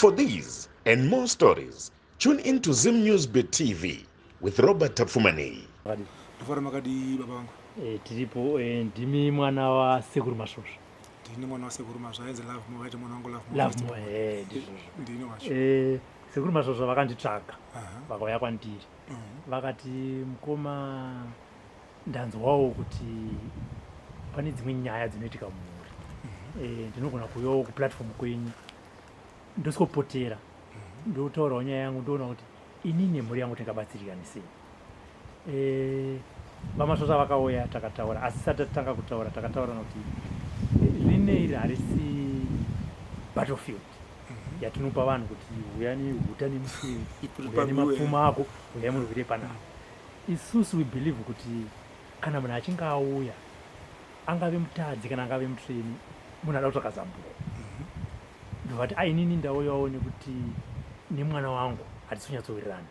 For these and more stories, tune in to Zim News Bit TV with Robert Tafumani. Ndofara makadi baba vangu. Tiripo ndimi mwana wa Sekuru Masvosva. Ndini mwana wa Sekuru Masvosva ainzi Love Mo vaiti mwana wangu Love Mo. Love Mo ndizvo. Ndini wacho. Sekuru Masvosva vakanditsvaga. Vakauya kwandiri. Vakati mukoma ndanzwawo kuti pane dzimwe nyaya dzinoitika mumhuri. Ndinogona kuuyawo kuplatform kwenyu. Ndosokopotera. Ndotaurawo nyaya yangu ndoona kuti inini nemhuri yangu tingabatsirikane sei. Vamasvosva vakauya takataura, asi sati tatanga kutaura takataura kuti rinei harisi battlefield yatinopa vanhu kuti uya nehuta nemusiri, uya nemapfuma ako, uya murwire panapa. Isusu we believe kuti kana munhu achinge auya angave mutadzi kana angave mutreni, munhu ada kutsvaka zambuko. Ndovati inini ndauyawo nekuti nemwana wangu hatisonyatsowirirana,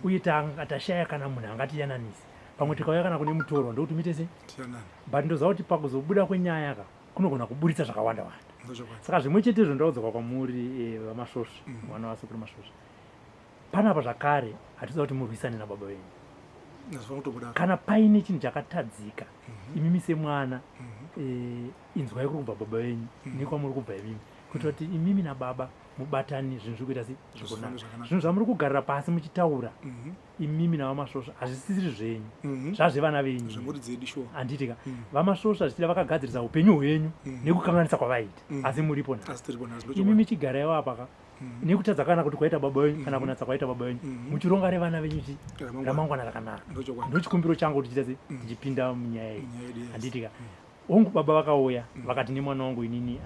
uye tashaya kana munhu angatiyananisi. Pamwe tikauya kana kune mutorwa ndokuti muite sei? But ndoziva kuti pakuzobuda kwenyaya ka kunogona kuburitsa zvakawanda wanda. Saka zvimwe chetezvo ndaudzoka kwamuri vamasvosva, mwana wa Sekuru Masvosva. Panapa zvakare hatiziva kuti murwisane nababa venyu. Kana paine chinhu chakatadzika, imimi semwana inzwai kuri kubva baba venyu nekwamuri kubva imimi. Kuitira kuti imimi nababa mubatani zvinhu zviri kuita zvakanaka. Zvinhu zvamuri kugarira pasi muchitaura imimi navamasvosva hazvisiri zvenyu, zvazvevana venyu. Handitika vamasvosva zvichida vakagadzirisa upenyu hwenyu nekukanganisa kwavaita, asi muripo nhasi. Imimi chigaraiwo apa nekutadza kana kuti kwaita baba venyu kana kunatsa kwaita baba venyu, muchironga revana venyu ramangwana rakanaka. Ndochikumbiro changu kuti tichipinda munyaya iyi. Handitika hongu baba vakauya vakati nemwana wangu inini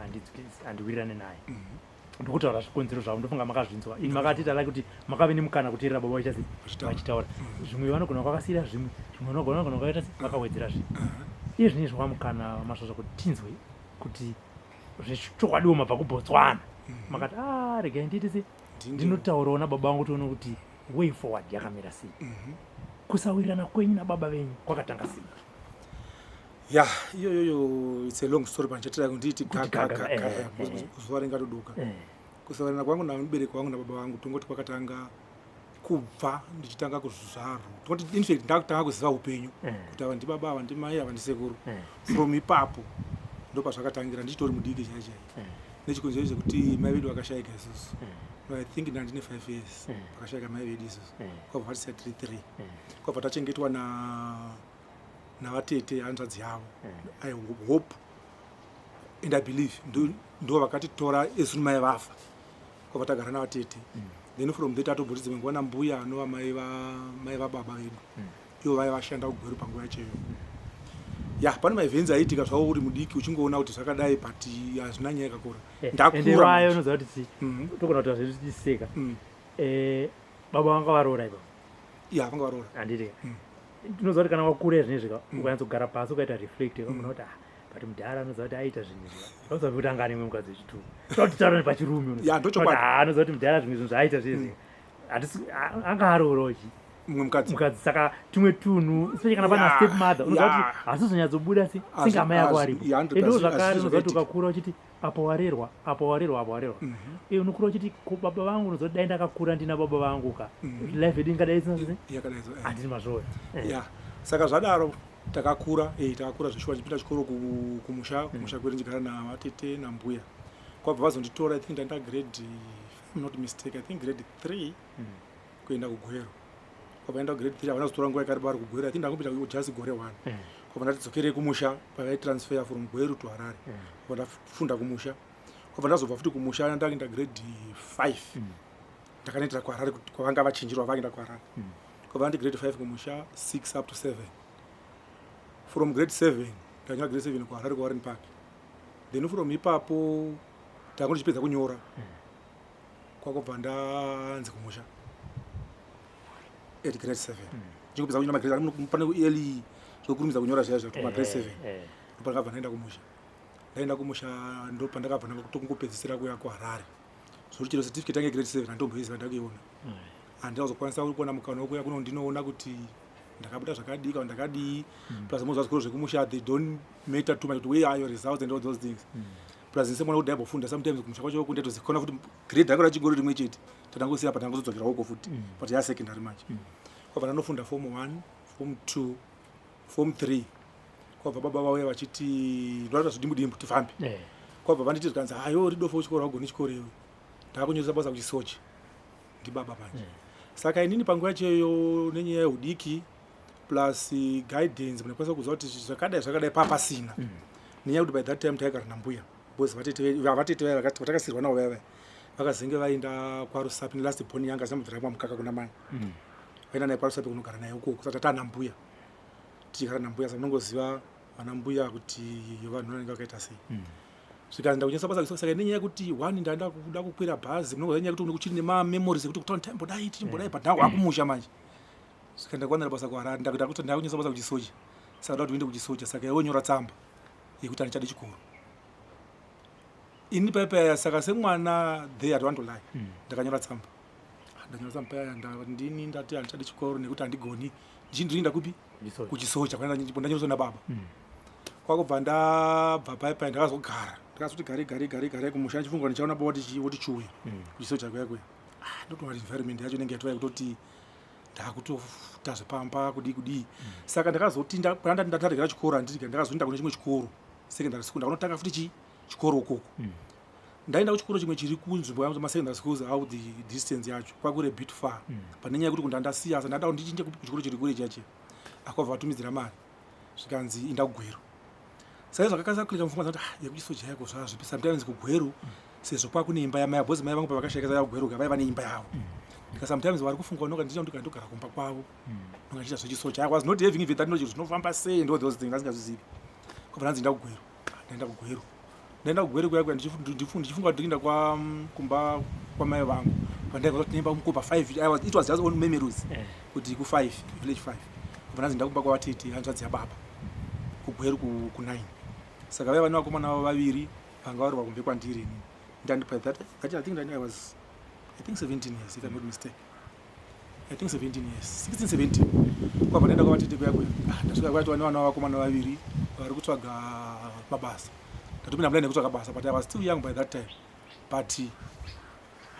handiwirirane naye. Ndokutaura zvikonzero zvavo ndofunga makazvinzwa. Ini makatita like kuti makave nemukana kuteerera baba vachitaura. Zvimwe vanogona kwakasiyira zvimwe vanogona kwakaita vakawedzera zvimwe. Iye zvinezvi wamukana Masvosva kuti tinzwe kuti zvechokwadiwo mabva kuBotswana. Makati regai ndiite sei? Ndinotaurawo nababa vangu toona kuti way forward yakamira sei. Kusawirirana kwenyu nababa venyu kwakatanga sei? Yeah, it's a long story, but chatira kunditi kuzuva ringatoduka. Kusawirirana kwangu namubereki wangu nababa vangu tongoti kwakatanga kubva ndichitanga kuzvaro. Tongoti in fact ndakutanga kuziva upenyu kuti ava ndibaba, ava ndimai, ava ndisekuru. From ipapo ndopa zvakatangira ndichitori mudiki chaichai. Nechikonzero chekuti mai vedu vakashayika isusu. I think ndandine 5 years vakashayika mai vedu isusu. Kwabva vatisa 3. Kwabva tachengetwa navatete hanzvadzi yavo. I hope and I believe ndo vakatitora esu mai vafa kwabva tagara navatete. Then from there tatobuditsa mwenguva nambuya anova mai vababa vedu, ivo vaiva vashanda kugweru panguva yacheyo. Pane maevents aitika zvavo uri mudiki uchingoona kuti zvakadai but hazvina nyaya yakakura. Ndakura unoziva kuti togona kuti zvazvitiseka. Baba vanga varoora ipo. Vanga varoora. Handitika ndinoziva kuti kana wakura zvinezvi ukanyatsogara pasi ukaita reflect unoona kuti but mudhara anoziva kuti aita zvinhu auziva kuti anga ane mukadzi wechituru. Toti taura nepachirume anoziva kuti mudhara zvimwe zvinhu zvaaita zvezvi anga aroorawo mukadzi. Saka tumwe tunhu especially kana pana step mother unoziva kuti hasizonyatsobuda singamai yako aripo. Endo zvakare unoziva kuti ukakura uchiti apo warerwa. Unokura uchiti baba vangu unoziva kuti dai ndakakura ndina baba vangu ka life yedu ingadai isina handini mazvoya. Saka zvadaro takakura zvishoma tichipinda chikoro kumusha kwedu ndichigara navatete nambuya. Kwabva vazonditora I think ndaenda grade, if I'm not mistaken, I think grade 3 kuenda kugwero. Kwabva ndaenda grade 3 havana kuzotora nguva yakareba vari kugwero. I think ndangopinda just gore 1. Kwabva ndatidzokere kumusha pavai transfer from Gweru to Harare. Kwabva ndafunda kumusha. Kwabva ndazobva futi kumusha ndaenda grade 5. Ndakanoendera kuHarare kwavanga vachinjirwa vaenda kuHarare. Kwabva ndi grade 5 kumusha 6 up to 7. From grade 7 ndanyora grade 7 kuHarare kuWarren Park. Then from ipapo ndakangochipedza kunyora kwakubva ndanzi kumusha at grade 7. Ndikupedza kunyora magrade pane early zvokurumidza kunyora zviya zvakuma grade 7. Ndopakabva ndaenda kumusha. Ndaenda kumusha ndopa ndakabva ndakutongopedzisira kuya kuHarare. Zvochero certificate yangu grade 7 ndomboiziva ndakuiona. Handinazokwanisa kuona mukana wokuya kuno ndinoona kuti ndakabuda zvakadii kana ndakadii. Plus mozva zvikoro zvekumusha they don't matter too much where are your results and all those things. plus nsemwana kuti ndaibofunda sometimes kumusha kwacho kundetozikona kuti grade yako rachigoro rimwe chete tandangosiya pa tangozodzokera uko futi but ya secondary manje kwabva ndanofunda form 1 form 2 form 3 kwabva baba vauya vachiti ndorata zvidimbu tifambe kwabva vanditi tikanzi hayo ridofo chikoro wagoni chikoro iwe ndakunyoresa basa kuchisochi ndibaba manje saka inini panguva cheyo nenyaya yeudiki plus guidance munokwanisa kuziva kuti zvakadai papasina nenyaya kuti by that time taigara nambuya because vatete vaya vatakasirwa navo vaya vakazenge vaenda kwarusapi nelast boni yanga zvinamubvira kwamukaka kuna mai vaenda naye kwarusapi kunogara naye ukoko saka tataa nambuya tichigara nambuya saka munongoziva vanambuya kuti vanhu vanenge vakaita sei zvikanza kunyasa basa saka nenyaya yekuti one ndanda kuda kukwira bhazi munongoziva nyaya yekuti uchiri nemamemories ekuti kutaura timbodai tichimbodai padhangu akumusha manje zvikaenda kuwanira basa kuharare ndakuita kuti ndakunyasa basa kuchisoja saka ndati uende kuchisoja saka iwe nyora tsamba yekuti andichade chikoro ini paipa saka semwana they had want to lie ndakanyora tsamba ndanyora tsamba paya ndini ndati andichade chikoro nekuti handigoni ndichindirinda kupi kuchisoja ndanyorosa nababa kwakubva ndabva paipa ndakazogara ndakazoti gare kumusha ndichifunga ndichaona baba woti chiuya kuchisoja kuyakwe ndotoona environment yacho inenge yatova yekutoti ndakutotazvepamba kudii saka ndakazoti ndatarigira chikoro handiti ndakazoenda kune chimwe chikoro secondary school ndakunotanga futi chikoro ukoko ndaenda kuchikoro chimwe chiri kunzvimbo yangu masecondary schools how the distance yacho kwakure bit far panenyaya yekuti kundandasiya saka ndada ndichinje kuchikoro chiri kure chache akwabva vatumidzira mari zvikanzi inda kugwero saka zvakakasa kulika mufungwa kuti yekuchisoja yako zvazvipi sometimes kugwero sezvo kwakune imba yamai bhozi mai vangu pavakashayika kugwero vaiva vane imba yavo ndika sometimes vari kufunga noka ndicha ndikandogara kumba kwavo nongachiita zvechisoja yako was not having even that knowledge zvinofamba sei ndo those things asingazvizivi kwabva nanzi inda kugwero ndaenda kugwero kuyakwe ndichifunga kuti ndienda kumba kwamai vangu pandaigara kuti nemba mukopa 5 it was just on memories kuti ku5 village 5 kwabva nanzi ndakumba kwavatete hanzvadzi yababa kugwero ku9 saka vaiva nevakomana vavo vaviri vanga vari vakumbe kwandiri ini ndandipa that I think I was 17 years if I'm not mistaken. I think 17 years 16 17 kwabva ndaenda kwavatete kuyakwe ndasvika kwati vane vana vakomana vaviri vari kutsvaga mabasa ndatopinda mulaini yekutsvaga basa but I was still young by that time but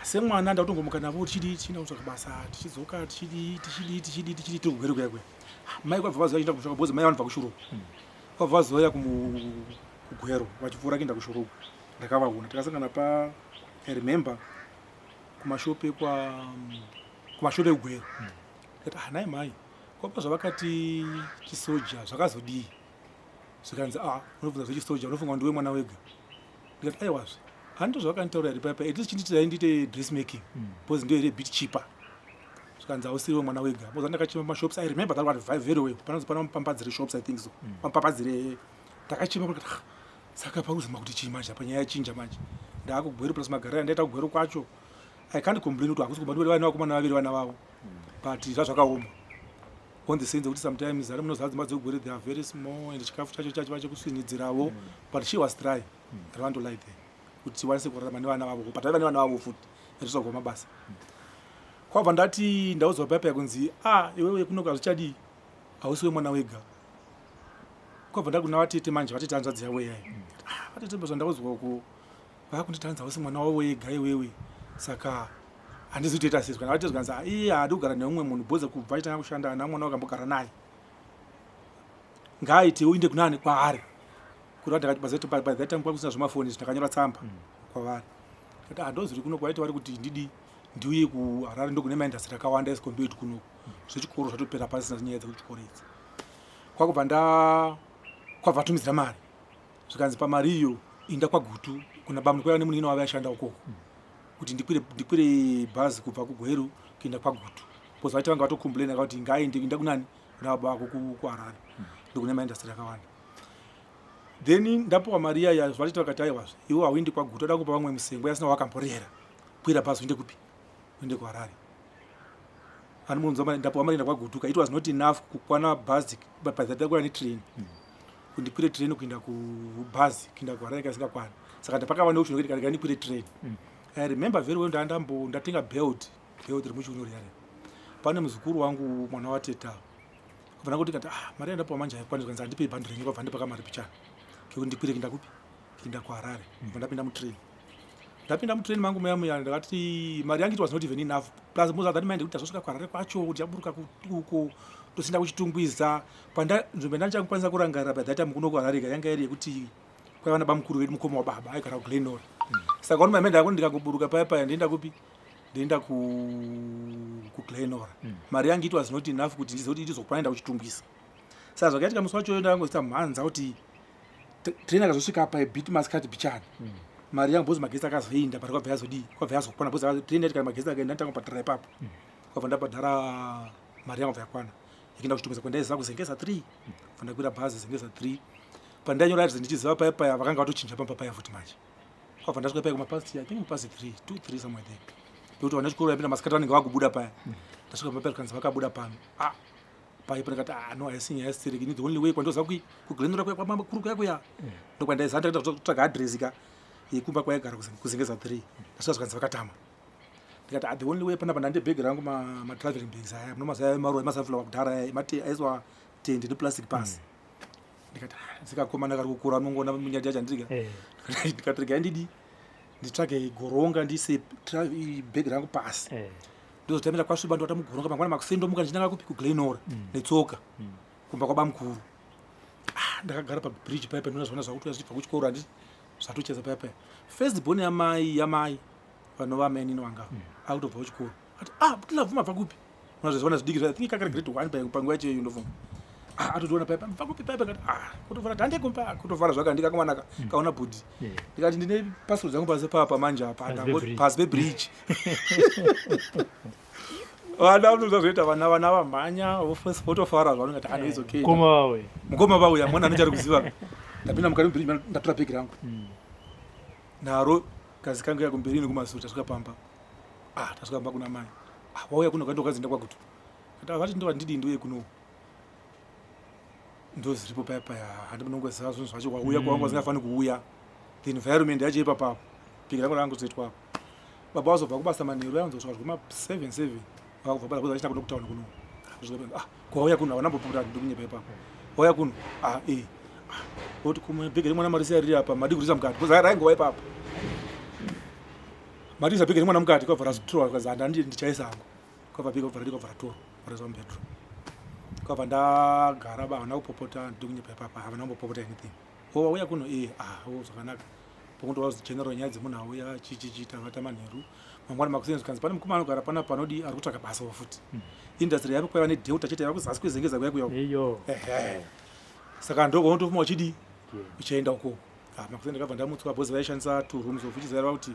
semwana ndakutongomuka navo tichida kutsvaga basa tichidzoka tichidi kugwere kuyakwe mai kwabva vazoya chienda kushoko bhozi mai vanobva kushuroko kwabva vazoya kugwero vachipfuura kuenda kushoroko ndakavaona takasangana pa I remember kumashope kugwero ndikati nai mai kwabva zvavakati chisoja zvakazodii zvikanzi unobvunza zvechisoja unofunga ndiwe mwana wega ndikati aiwazve hando zvavakanditaura iri paipa at least chinditi ndiite dress making because ndiyo iri bit cheaper zvikanzi hausiriwe mwana wega because ndakachima mashops I remember that was very well pana pambadzire shops I think so pambadzire ndakachima kuti saka pauzima kuti chii manje panyaya yachinja manje ndaakugwero plus magarira ndaita kugwero kwacho I can't complain kuti hakusi kumba ndiwe vakomana vaviri vana vavo but zvazvakaoma on the sense kuti sometimes ari munoziva dzimba dzekugwero they are very small and chikafu chacho vachekusvinidzirawo but she was try I want to lie there kuti wanise kurarama nevana vavo but vaiva nevana vavo futi yatosagwa mabasa kwabva ndati ndaudzwa paipa yakunzi iwewe kunoka zvichadii hausiwe mwana wega kwabva ndakuna vatete manje vatete hanzvadzi yavo yayi vatete zvandaudzwa uko vakunditanza hausi mwana wavo wega iwewe saka handizi kutoita sei kana vatete zvikanzi iye haadi kugara neumwe munhu bhoze kubva achitanga kushanda ana mwana wakambogara naye ngaaitewo inde kunani kwaari kuti by that time kwakusina zvemafoni ndakanyora tsamba kwavari kuti handozviri kuno kwaiti vari kuti ndidi ndiuye kuharare ndokune maindastri akawanda escombeit kuno zvechikoro zvatopera pasina nyaya dzekuchikoro idzi kwabva atumidzira mari zvikanzi pamari iyo inda kwagutu kuna bamwe kwaiva nemunhu wavo yashanda ukoko kuti ndikwire bhazi kubva kugweru kuenda kwagutu because vaiti vanga vatokomplaina kuti ngainde inda kunani kuna baba vako kuharare ndokune maindastri akawanda then ndapiwa mari iya vatiti vakati aiwazve iwe hauendi kwagutu ada kupa vamwe musengo yasina wakamborera kwira bhazi uende kupi uende kuharare ani munhu ndapiwa mari enda kwagutuka it was not enough kukwana bhazi pazatakwira netrain kundikwire train kuenda kubhazi kuenda kuharare kasingakwani saka ndapakava neoption kuti kana ndikwire train I remember very well ndatenga belt remuchiuno riyare pane muzukuru wangu mwana wateta kubva kuti kati mari yandapiwa manje haikwani zvikanzi handipei bhandi renyu kwabva ndipaka mari pichana kekuti ndikwire kuenda kupi kuenda kuHarare. Ndapinda mutrain mangu muya ndakati mari yangu it was not even enough. Plus most of that mind kuti ndazosvika kuHarare kwacho kuti yaburuka uko tosinda kuchitungwiza nzvimbo ndandikwanisa kurangarira by that time kuno kuHarare yanga iri yekuti kwaiva nabamukuru vedu mukoma wababa aigara kuGlenora. Saka ono mamenda ako ndikakuburuka paya ndienda kupi ndienda kuGlenora. Mari yangu it was not enough kuti ndizoti ndizokwanenda kuchitungwiza. Saka zvakaitika musi wacho ndakangosita mhanza kuti train akazosvika apa ibit maskati Pachena. Mari yangu bhozi magesi akazoinda pari kwabva yazokwana bhozi train yatika magesi akaenda ndanga patara ipapo. Kwabva ndabhadhara mari yangu yakwana. Ikienda kuchitungwiza kwandaiziva kuzengeza 3. Ndakwira bhazi zengeza 3. Pandanyora kuti ndichiziva paya vakanga vatochinja paya futi manje. Kwabva ndasvika paya kumapasi I think mapasi 2-3 somewhere there. Kuti vana chikoro yapinda masikati vanenge vakubuda paya. Ndasvika paya kanzi vakabuda pano. Paya pandakati no haisinya haisitereki the only way kwandoza kuGlenora kwamakuru kwakuya. Ndokwandaiziva ndakaita kutsvaga address yekumba kwaigara kuzengeza 3. Ndasvika kanzi vakatama. Ndikati the only way panapa ndande bag rangu ma traveling bags aya munomazaya maro emasafula wakudhara aizwa tende neplastic pass. Ndikati zikakoma ndakari kukura nongona munyati yacho ndiriga. Ndikati rega ndidi nditsvage goronga ndise bag rangu pasi. Ndozotamira kwasviba ndota mugoronga mangwana makusendo muka ndinanga kupi kuGlenora netsoka kumba kwabamukuru. Ndakagara pabridge paya ndinozvona zvakuti zvibva kuchikoro handiti zvatocheza paya. First born yamai vanova menino vanga akutobva kuchikoro. Ati tilavhuma bva kupi? Unozviona zvidiki I think kakari grade 1 panguva yacho ndovhuma. Atotiona paya bva kupi paya ngati kutovhara tande kumba kutovhara zvaka ndikakamwana kaona bhodhi. Ndikati ndine passport dzangu pasi papa manje apa pasi pebridge. Vana vanozoita vana vamhanya votofara zvanongati is okay. Mukoma vauya mwana anochari kuziva. Ndapinda mukati mebridge ndatora bhegi rangu. Naro kazi kangu yakumberi nekumasura tasvika pamba. Tasvika pamba kuna mai. Wauya kuno kwandi wakazi ndakwakuti. Kati vati ndo ndidi ndiuye kuno. Ndoziripo paya handinongoziva zvinhu zvacho wauya kwangu wasingafani kuuya. The environment yacho ipapapo. Bhegi rangu rangozoitwa. Baba wazobva kubasa manheru yanzosvika zvima 7 vakubva basa vachita kuno kutauna kuno. Kwauya kuno havanambopota ndokunyepa ipapo. Wauya kuno oti bhegi remwana marisi riri apa madi kurisa mukati bhozi raingova ipapo. Marisa bhegi remwana mukati kwabva razotorwa kazi handandi ndichaisa hangu. Kwabva bhegi kwabva radikwa varatorwa variswa mubedroom. Kwabva ndagara havana kupopota ndokunyepa ipapo havana kumbopopota anything. Wauya kuno zvakanaka. Pokuti general nyaya dzemunhu auya chichiita vata manheru mangwana makuseni zvikanzi pane mukoma anogara pana panodi ari kutsvaka basa futi. Industry yapo kwaiva nedelta chete yava kuzasi kwezengeza kuyakuya. Saka ndokwaunotofuma uchidi uchienda uko. Makuseni ndakabva ndamutswa bhozi vaishandisa 2 rooms uchiziva kuti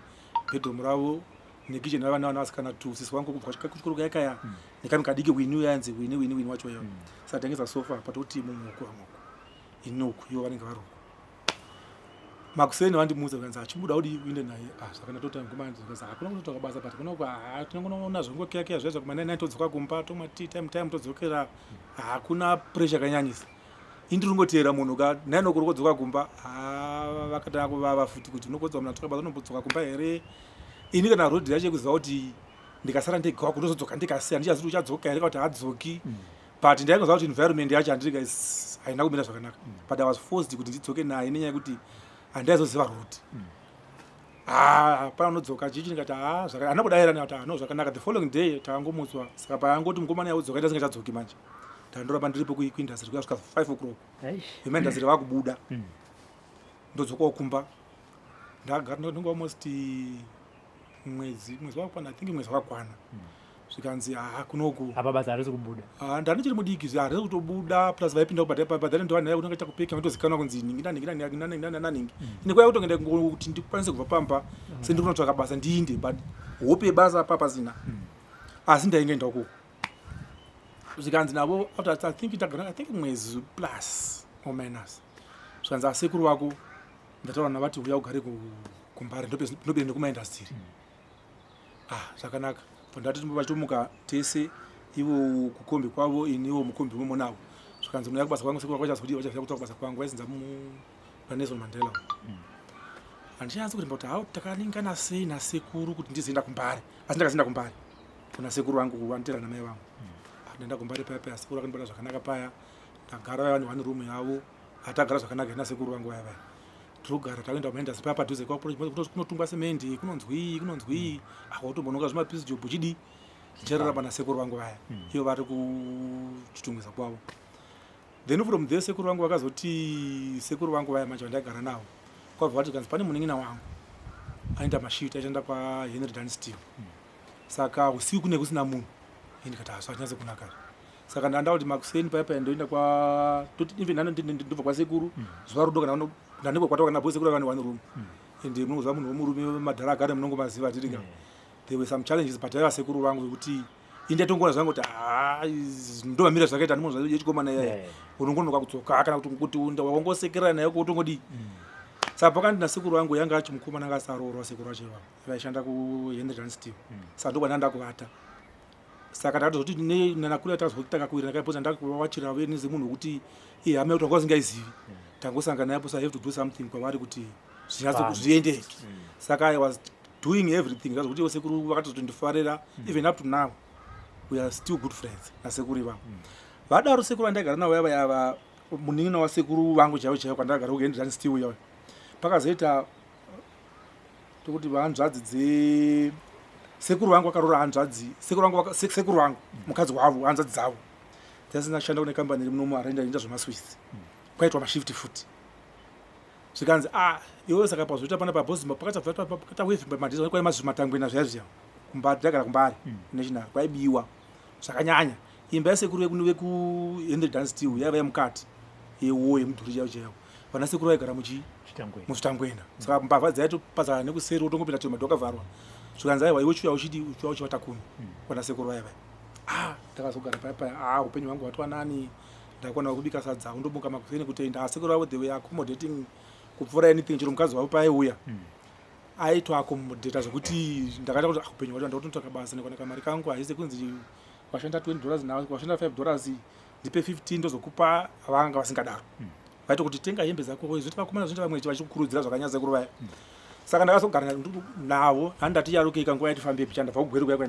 bedroom ravo nekitchen rava navasikana 2 sisi wangu kubva kuchikoro kayakaya nekami kadiki wini yanzi wini wacho yayo. Saka tengesa sofa patoti mumuko inuku ivo vanenge vari uko. Makuseni vandimudza kanzi achibuda udi uinde naye. Saka ndatoti ngoma kanzi hakuna kutotoka basa but kuno tinongoona zvongokeya zvezvo kuma 9 todzoka kumba tomwa tea time todzokera hakuna pressure kanyanyisa. Indiringotera munhu ka 9 o'clock kodzoka kumba vakatanga kuvava futi kuti unokodza munhu atoka basa unombodzoka kumba here. Ini kana road yacho kuziva kuti ndikasara ndega wako ndozodzoka ndikasiya ndichaziva kuti uchadzoka here kuti hadzoki. But ndaingoziva kuti environment yacho handiri haina kumira zvakanaka. But I was forced kuti ndidzoke naye nenyaya yekuti handaizoziva road. Pana unodzoka chichi ndikati handina kudayira nekuti no zvakanaka. The following day takangomutswa. Saka paangoti mukomana yaudzoka ndasingachadzoki manje. Ndandoramba ndiripo kuindustry kuyasvika 5 o'clock. Veindustry vakubuda. Ndodzokawo kumba. Ndagara ndinenge almost mwezi wakwana I think mwezi wakwana. Zvikanzi kunoku apa basa harisi kubuda. Ndanichiri mudiki harisi kutobuda plus vaipinda kubhadhara ndo vanhu vaikuti ungaita kupeka vatozikanwa kunzi ningi. Ine kwaiva kutongenda kuti ndikwanise kubva pamba sendiri kunotsvaka basa ndiinde but hope yebasa papasina. Asi ndaingoenda uko. Zvikanzi navo after I think mwezi plus or minus. Zvikanzi asekuru wako ndataura navati uya ugare kumbare ndopinde kumaindastry. Zvakanaka. Ndati vachitomuka tese ivo kukombi kwavo iniwo mukombi mumonavo. Zvikanzi munhu yakubasa kwangu sekuru kwachazodi vachaziva kuti kubasa kwangu vaizinza Nelson Mandela. Handichanasi kuti mboti takaningana sei nasekuru kuti ndizoenda kumbare. Asi ndakazoenda kumbare kuna sekuru vangu vanotera namai vangu. Ndaenda kumbare paya sekuru akandibata zvakanaka paya. Ndagara vane room yavo. Hatagara zvakanaka nasekuru vangu vaya. togara taenda kumaenda zipa padhuze kunotungwa semendi kunonzwi akutombonoka zvimapisi job chidi cherera pana sekuru vangu vaya iyo vari kuchitungwisa kwavo. Then from there sekuru vangu vakazoti sekuru vangu vaya manje vandagara navo kwabva vati kanzi pane munin'ina wangu aenda mashift achienda kwahenry dan steve saka usiku kune kusina munhu ndikati haso achinase kunaka saka ndanda kuti makuseni paipa ndoenda ndobva kwasekuru zuva rudo kana ndanenge kwatoka nabo sekuru vane one room ende munozva munhu womurume madhara agare munongomaziva tirika. There were some challenges but aiva sekuru vangu kuti indetongona zvangu kuti ndomamira zvakaita ndimunhu yechikomana yaya unongonoka kudzoka kana kuti waongosekerera naye kutongodi saka pakandina sekuru vangu yanga achimukomana anga asaroorwa sekuru vacho ivavo vaishanda kuhenry dan steve saka ndokwananda kuvata saka ndakatozoti nanakuri atazokutanga kuwira ndakaipoza ndakuvawachira venezi munhu wekuti hama kuti wangausingaizivi tangosangana naye so I have to do something kwavari kuti zviendeke saka I was doing everything zvazokuti sekuru vakatotondifarira even up to now we are still good friends nasekuru ivavo vadaro sekuru vandagara navo yava munin'ina wasekuru vangu chaivo kwandagara kuhenry dan steve uyayo pakazoita tokuti hanzvadzi sekuru vangu vakarora hanzvadzi sekuru vangu mukadzi wavo hanzvadzi dzavo dzasina kushanda kune kambani iri munomu araenda zvemaswiss kwaitwa mashift futi zvikanzi iwe saka pazoita pana pabhozima pakatawefimbamadhizakwai mazvimatangwena zvaya kumbari dagara kumbari national kwaibiwa zvakanyanya imba yasekuru vekuhenry dan steve yaiva yemukati yewo yemudhuri chaivo vana sekuru vaigara muchitangwena saka mbavha dzaitopazana nekuseri wotongopinda kuti madho akavharwa zvikanzi aiwa iwe chuya uchivata kuni vana sekuru vaya vaya ndakazogara paya upenyu hwangu hwatwa nani ndakona kubika sadza undomuka makuseni kutenda sekuru vavo they were accommodating kupfuura anything chero mukadzi wavo paaiuya aitwa accommodata zvokuti ndakaita kuti upenyu hwacho ndakutotsvaka basa nekwana kamari kangu haisi kunzi washanda $20 nawe washanda $5 ndipe 15 ndozokupa vanga vasingadaro vaita kuti tenga hembe zako zoti vakomana zvinoita vamwe vachikurudzira zvakanyanya sekuru vaya saka ndakazogara navo handati yarukika nguva yatifambe picha ndabva kugweru kuya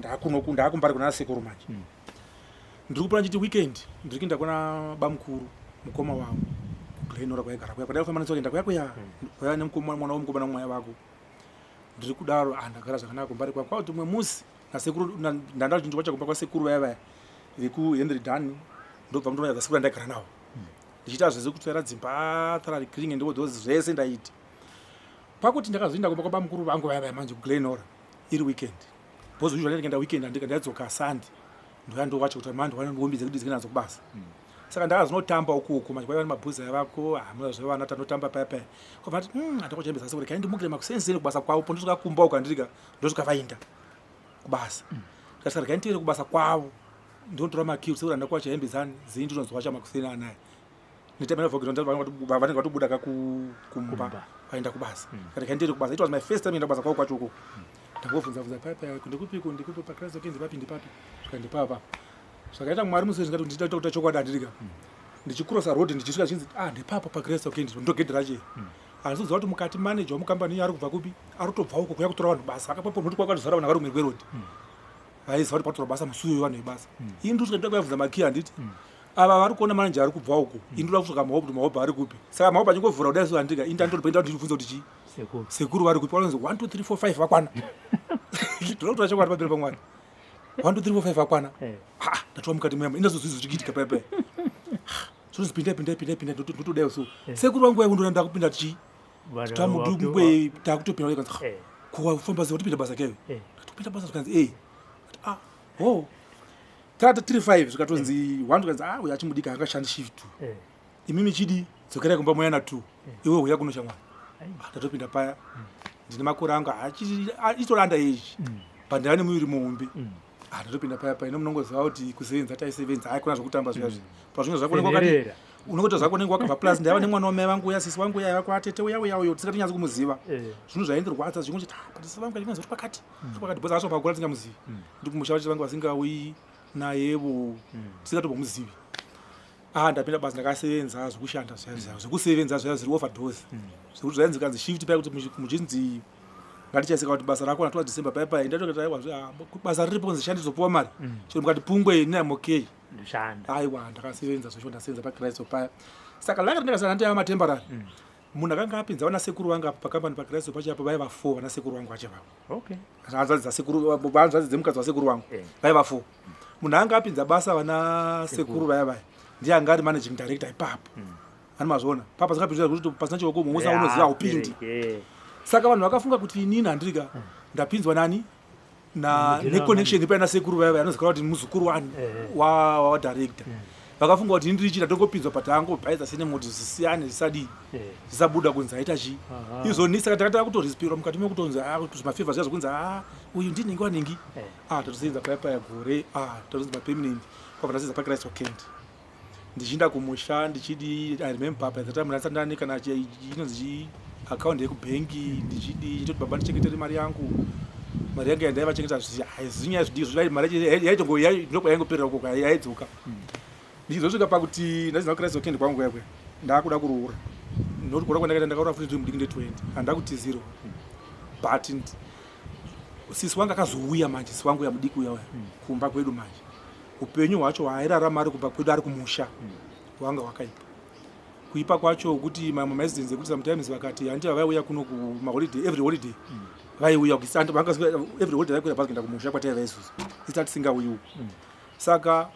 ndakumbari kuna sekuru manje ndiri kupura chiti weekend ndiri kuenda kuna bamukuru mukoma wavo kuglenora kwaigara kuya kwadaifamba netsokuenda kuya nemwana womukomana mumwaya vako ndiri kudaro ndagara zvakanaka kumbari kwako kwauti umwe musi nasekuru ndanda kuti ndinopa chakumba kwasekuru vaya vaya vekuhenry dan ndobva mutoona sekuru andagara navo ndichiita zvese kutsvaira dzimba tharari cleaning ndodzozi zvese ndaita pakuti ndakazoenda kumba kwabamukuru vangu vaya manje kuglenora iri weekend bhozi usually ndikaenda weekend ndadzoka sandi ndoya ndowacha kuti manje wanongombidze kuti ndizikinazo kubasa saka ndakazonotamba ukuku manje kwaiva nemabhuzi avako hamuna zvevana tanotamba paya kwavati andakochembeza sekuru kai ndimukire makusenzeni kubasa kwavo po ndosvika kumba uka ndirika ndosvika vaenda kubasa ndikasaka kai ndiende kubasa kwavo ndinotora makiu sekuru andakwacha hembe zii ndinozowacha makuseni anaye vanenge vatobuda kumba vaenda kubasa kana kaendere kubasa it was my first time enda kubasa kwavo kwacho uko ndakobvunza paya ndikupi pakristu kenzi papi ndipapi zvikandipapa zvakaita mwari musi zvingati ndiita kuita chokwadi andirika ndichikurosa road ndichisvika chinzi ndipapa pakristu kenzi ndogedhera che asi kuziva kuti mukati manager wamukambani ari kubva kupi ari kutobva uko kuya kutora vanhu basa akapapo noti kwakatozara vanhu vari kumhiri kwerod vaiziva kuti patora basa musuyo wevanhu vebasa ini ndosvika ndakavabvunza makiya handiti ava vari kuona manager ari kubva uko indira kusvika mahobho ari kupi saka mahobho achingovhura kudai so andika indandoripoenda kuti ndibvunza kuti chii sekuru vari kupi vanonzi 1 2 3 4 5 vakwana ndinoda kutora chokwadi pamberi pamwari 1 2 3 4 5 vakwana ndatoa mukati muyama indazozvizo zvichiitika paya zvonzi pinda ndotodai so sekuru vangu vaivondona ndakupinda chii tamudungwe takutopinda kanzi kuwafamba sei watopinda basa keyo ndatopinda basa zvikanzi tata 35 zvikatonzi 1 tukanzi uyo achimudika akashandi shift imimi chidi dzokerai kumba moyana 2 iwe uya kunoshamwari ndatopinda paya ndine makore anga itoranda age pandava nemuviri muhombe ndatopinda paya ino munongoziva kuti kusevenza taisevenza aikona zvokutamba zviya zvi pazvimwe zvakonengwakati unokuita zvako nenge wakabva plus ndaiva nemwana wamai vangu uya sisi vangu uya kwatete uya tisingatinyanzi kumuziva zvinhu zvaindirwadza zvimwe chiti patisi vangu achivanzoti pakati bhoza acho pakura tingamuzivi ndikumusha vachiti vangu vasingauyi nayevo tisingatobva ndapinda basa ndakasevenza zvokushanda zvokusevenza zvaya zviri overdose zvekuti zvainzi kanzi shift paya kuti muchinzi ngatichaisika kuti basa rako na December paya ndatokuti basa riripo kunzi shandizopuwa mari chero mukati pungwe ninamokei aiwa ndakasevenza zvacho ndasevenza pakristo paya saka laka ndakasana ndiyava matemporary munhu akanga apinza vana sekuru vanga apa pakambani pakristu pachapo vaiva 4 vana sekuru vangu vachapapo Okay. hanzvadzi dzemukadzi wasekuru vangu vaiva 4 munhu anga apinza basa vana sekuru vaya ndiye anga ari managing director ipapo ani mazviona papa zvikapinzira kuti pasina chivoko mumwe unoziva upindi saka vanhu vakafunga kuti inini handirika ndapinzwa nani neconnection ipaina sekuru vaya anozikana kuti muzukuru wani wadirector vakafunga kuti ndiri chita tongopinzwa patango bhaidza sene moti zvisiyane zvisadii zvisabuda kunzi aita chii izoni saka takataka kutorespirwa mukati mekutonzi kuti mafevha zviya zvokunzi uyu ndinenge wanhingi tatosenza paya gore tatosenza papermanent kwabva tasenza pakristu kend ndichinda kumusha ndichidi I remember papa at the time ndasandane kana inonzi account yekubhengi ndichidi chitoti baba ndichengetere mari yangu yandaiva chengeta zvinya zvidii zvidai mari yaitongo ndokwa yaingopera ukoko yaidzoka ndichizosvika pakuti ndazina kukristu kend kwangu yakwe ndakuda kuroora nokuti kura kwandakaita ndakaura futi mudiki nde20 handida kuti 0 but sisi wanga akazouya manje sisi wangu yamudiki uya kumba kwedu manje upenyu hwacho hwairarama ari kubva kwedu ari kumusha wanga wakaipa kuipa kwacho kuti mamaresidents ekuti sometimes vakati handi vaiuya kuno kumaholiday every holiday vaiuya every holiday vaikuda basi kuenda kumusha kwataiva isusu isati singauyiwo saka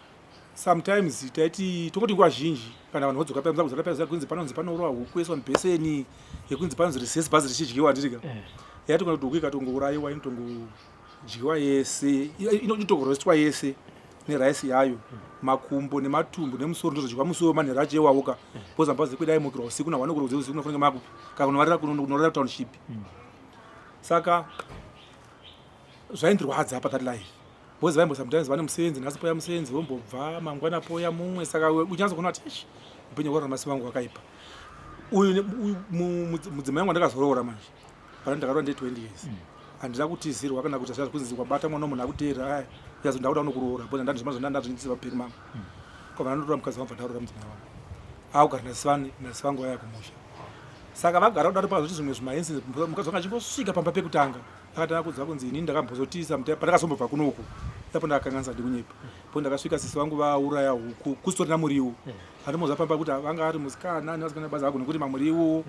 sometimes taiti tongoti nguva zhinji kana vanhu vodzoka pamuzapaa kunzi panonzi panorowa huku yeswa mubheseni yekunzi panonzi risesi bhazi richidyiwa ndirika yaitonga kuti huku ikatongourayiwa inotongodyiwa yese inotongorostwa yese neraisi yayo makumbo nematumbu nemusoro ndozodyiwa musoro manhero acho ewauka bhoza mbazi kwedai mukirwa usiku na vanogora usiku unofanira makupi kana kunorara township saka zvaindirwadza pa that life bhoza vaimbo sometimes vane musenzi nhasi poya musenzi vombobva mangwana poya mumwe saka uchanzogona kuti ish upenyu hwaro ramasi vangu wakaipa uyu mudzimai wangu ndakazoroora manje pana ndakarora nde 20 years handina kutizirwa kana kuti zviya zvikunzi wabata mwana womunhu akuteera yazo ndakuda unokuroora bhoza ndandazvindisiva peri mama kwabva ndandotora mukadzi wamva ndaroora mudzimai wangu akugara nasi vangu vaya kumusha saka vagara kudaro pazoti zvimwe zvimaenzi mukadzi wangu achimbosvika pamba pekutanga akatanga kuziva kunzi ini ndakambozotisa pandakazombobva kunoku ipapo ndakakanganisa ndikunyepa po ndakasvika sisi vangu vauraya huku kusitorina muriwo handimoza pamba kuti vanga ari musikana nevasikana basa ako nekuti mamuriwo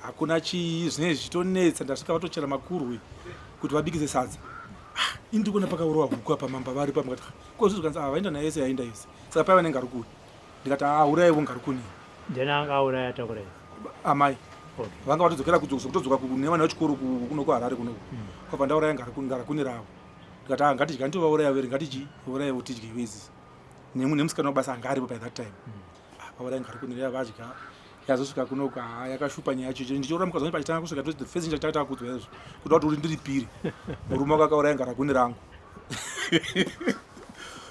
hakuna chii zvinezvi zvitonetsa ndasvika vatochera makurwe kuti vabikise sadza ini ndikuona pakaurawa huku apa mamba vari pamukati kozvizvikanzi vaenda nayese yaenda yese saka paiva nengarukuni ndikati uraiwo ngarukuni ndenanga auraya takurai amai vanga vatodzokera kutodzoka nevana vechikoro kuno kuharare kunoku kwabva ndauraya ngarakuni ravo ndikati ngatidya nditovauraya vere ngatichiuraya tidye wezi nemusikana wabasa anga aripo by that time vauraya ngarakuni raya vadya yazosvika kunoku yakashupa nyaya yacho ndichiora mukadzi wangu pachitanga kusvika the first thing chataka kudzwa izvo kuda kuti uri ndiripiri murume wako akauraya ngarakuni rangu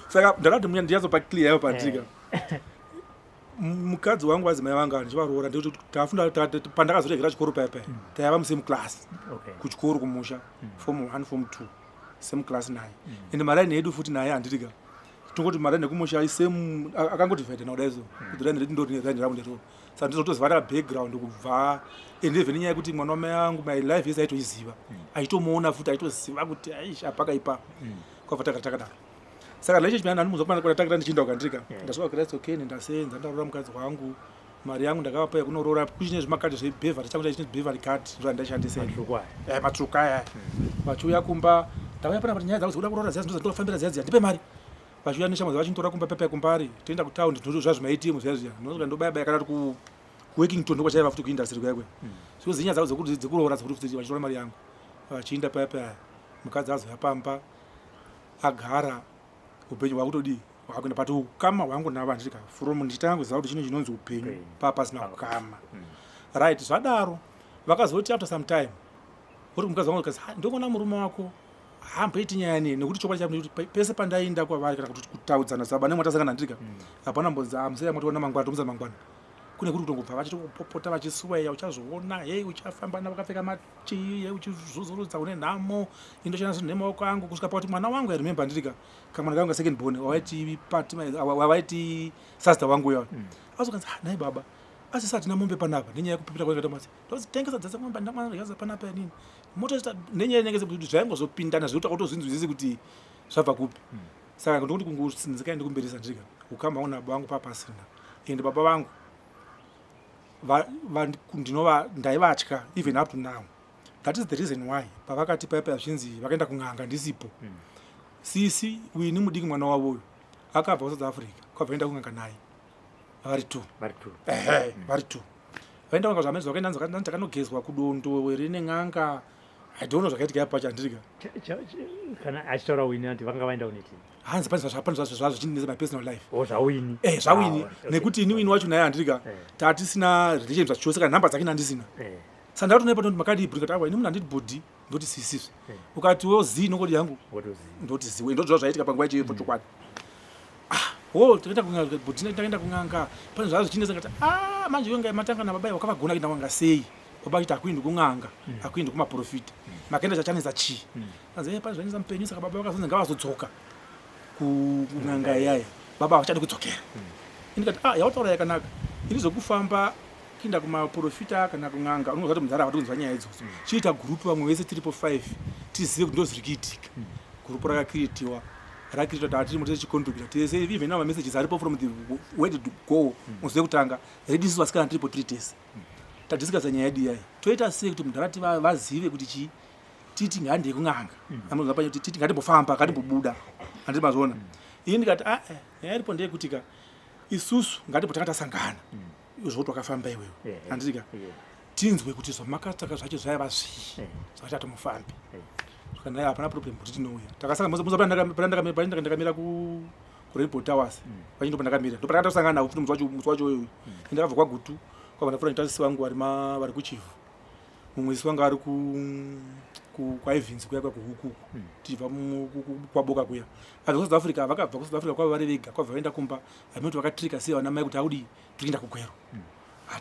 saka ndakati ndiyazopa clear yayo pandika mukadzi wangu vadzimai vanga ndichivaroora ndikuti tafunda pandakazoregera chikoro payapaya taiva musame class kuchikoro kumusha form 1 form 2 same class naye ende maraini edu futi naye handitika tongoti maraini ekumusha isame akangotivhaida naudaizo kuti raini redu ndori raini rangu ndero saka ndizotoziva taka background kubva ende even nyaya yekuti mwana wamai angu my life yese aitoiziva aitomuona futi aitoziva kuti aisha pakaipa kwabva takatakadaro saka laicho chimwana handimuzopanatakira ndichienda kukandirika ndasvika kristu keni ndasenza ndaroora mukadzi wangu mari yangu ndakavapaya kunoroora kuchine zvimakadhi zvebhevari changu chine bhevari card zvandaishandisa matsvuka aya vachiuya kumba ndauya pana kuti nyaya dzangu dzikuda kuroora ziya ndofambira ziya dziya ndipe mari vachiuya neshamwa dzavachinditora kumba pepaya kumbari toenda kutaundi ndozva zvimaitm ziya ziya ndosvika ndobayabaya kana kuti kuworkington ndokwachaiva futi kuindastry kwakwe so zinya dzavo dzekuroora dzekuti vachitora mari yangu vachiinda payapaya mukadzi azoya pamba agara upenyu hwakutodii hwakuenda pati ukama hwangu nava ndika from ndichitanga kuziva kuti chino chinonzi upenyu papasina ukama right zvadaro vakazoti after some time uri mukadzi wangu kazi ndongona murume wako hamboiti nyaya nei nekuti chokwadi chakuti pese pandainda kwavari kana kuti kutaudzana zaba nemwatasangana ndika hapana mbonzi musea mwationa mangwana tomuza mangwana kune kuti kutongobva vachitopota vachisweya uchazviona hei uchafamba navakapfeka machii hei uchizvuzurudza une nhamo indoshana zvinhu nemaoko angu kusvika pakati mwana wangu airememba ndirika kamwana kangu second born wavaiti sasta wangu uya azokanzi nai baba asi sati namombe panapa nenyaya yekupipira kwakatamasi ndozitengesa dzese mombe ndamanayaza panapa nini moto nenyaya inenge kuti zvaingozopindana zvekuti akutozvinzwisisi kuti zvabva kupi saka ndokuti kungosinzika ndikumbirisa ndirika ukama wangu nababa vangu papasina ende baba vangu ndinova ndaivatya even up to now. That is the reason why pavakati paipa zvinzi vakaenda kung'anga ndisipo sisi wini mudiki mwana wavoyo akabva kuSouth Africa kwabvaenda kung'anga naye vari two vari two vaenda kung'anga zvamezi vakaenda takanogezwa kudondo rine ng'anga I don't know zvakaitika pacho handiriga kana achitaura wini anti vanga vaenda kuneti hanzi pane zvazvo chinese my personal life zvawini zvawini nekuti ini wini wacho naye handiriga tatisina relation zvachose kana nhamba dzake nandisina saka ndakatonepa ndoti makadibhuri kati awa ini munhu handiti bhodhi ndoti sisizve ukati wozi nokoti yangu ndoti ziwe ndozva zvaitika panguva icheyo chokwadi takaenda kung'anga pane zvazvo chinese ngati manje yonga matanga nababai wakavagona kuenda kung'anga sei baba chiti akuindi kung'anga akuindi kumaprofita makaenda chachanesa chii anzi pane zvanesa mupenyu saka baba vakazonzi ngavazodzoka kung'anga iyaya baba vachade kudzokera indikati yautaura yakanaka ini zvokufamba kuenda kumaprofita kana kung'anga unoziva kuti munzara havati kunzwa nyaya idzodzo chiita gurupu vamwe vese tiripo 5 tizive kuti ndozviri kuitika gurupu rakakiritiwa tiri mutese chicontribute tese even now messages aripo from the where to go muzive kutanga redisi vasikana tiripo 3 days tadiscussa nyaya yedu yayi toita sei kuti mundarati vazive kuti chii titi ngandei kung'anga titi ngatimbofamba ngatimbobuda handimazona ini ndikati nyaya iripo ndeyekutika isusu ngatimbotanga tasangana izvo twakafamba iwewe handitika tinzwe kuti zvamakataka zvacho zvaiva zvii zvakati atomufambi zvakanai hapana problem kuti tinouya takasanga ndakamira kuRainbow Towers pachindopa ndakamira ndopatakati tasangana navo futi musi wacho iyoyo ndakabva kwagutu kwabva ndafura netasisi vangu vari kuchifu mumwisi wanga ari kwaivhinzi kuya kwakuhuku tichibva kwaboka kuya abva kuSouth Africa vakabva kuSouth Africa kwava vari vega kwabva vaenda kumba hamoti vakatrika sei vana mai kuti audi tirienda kugwero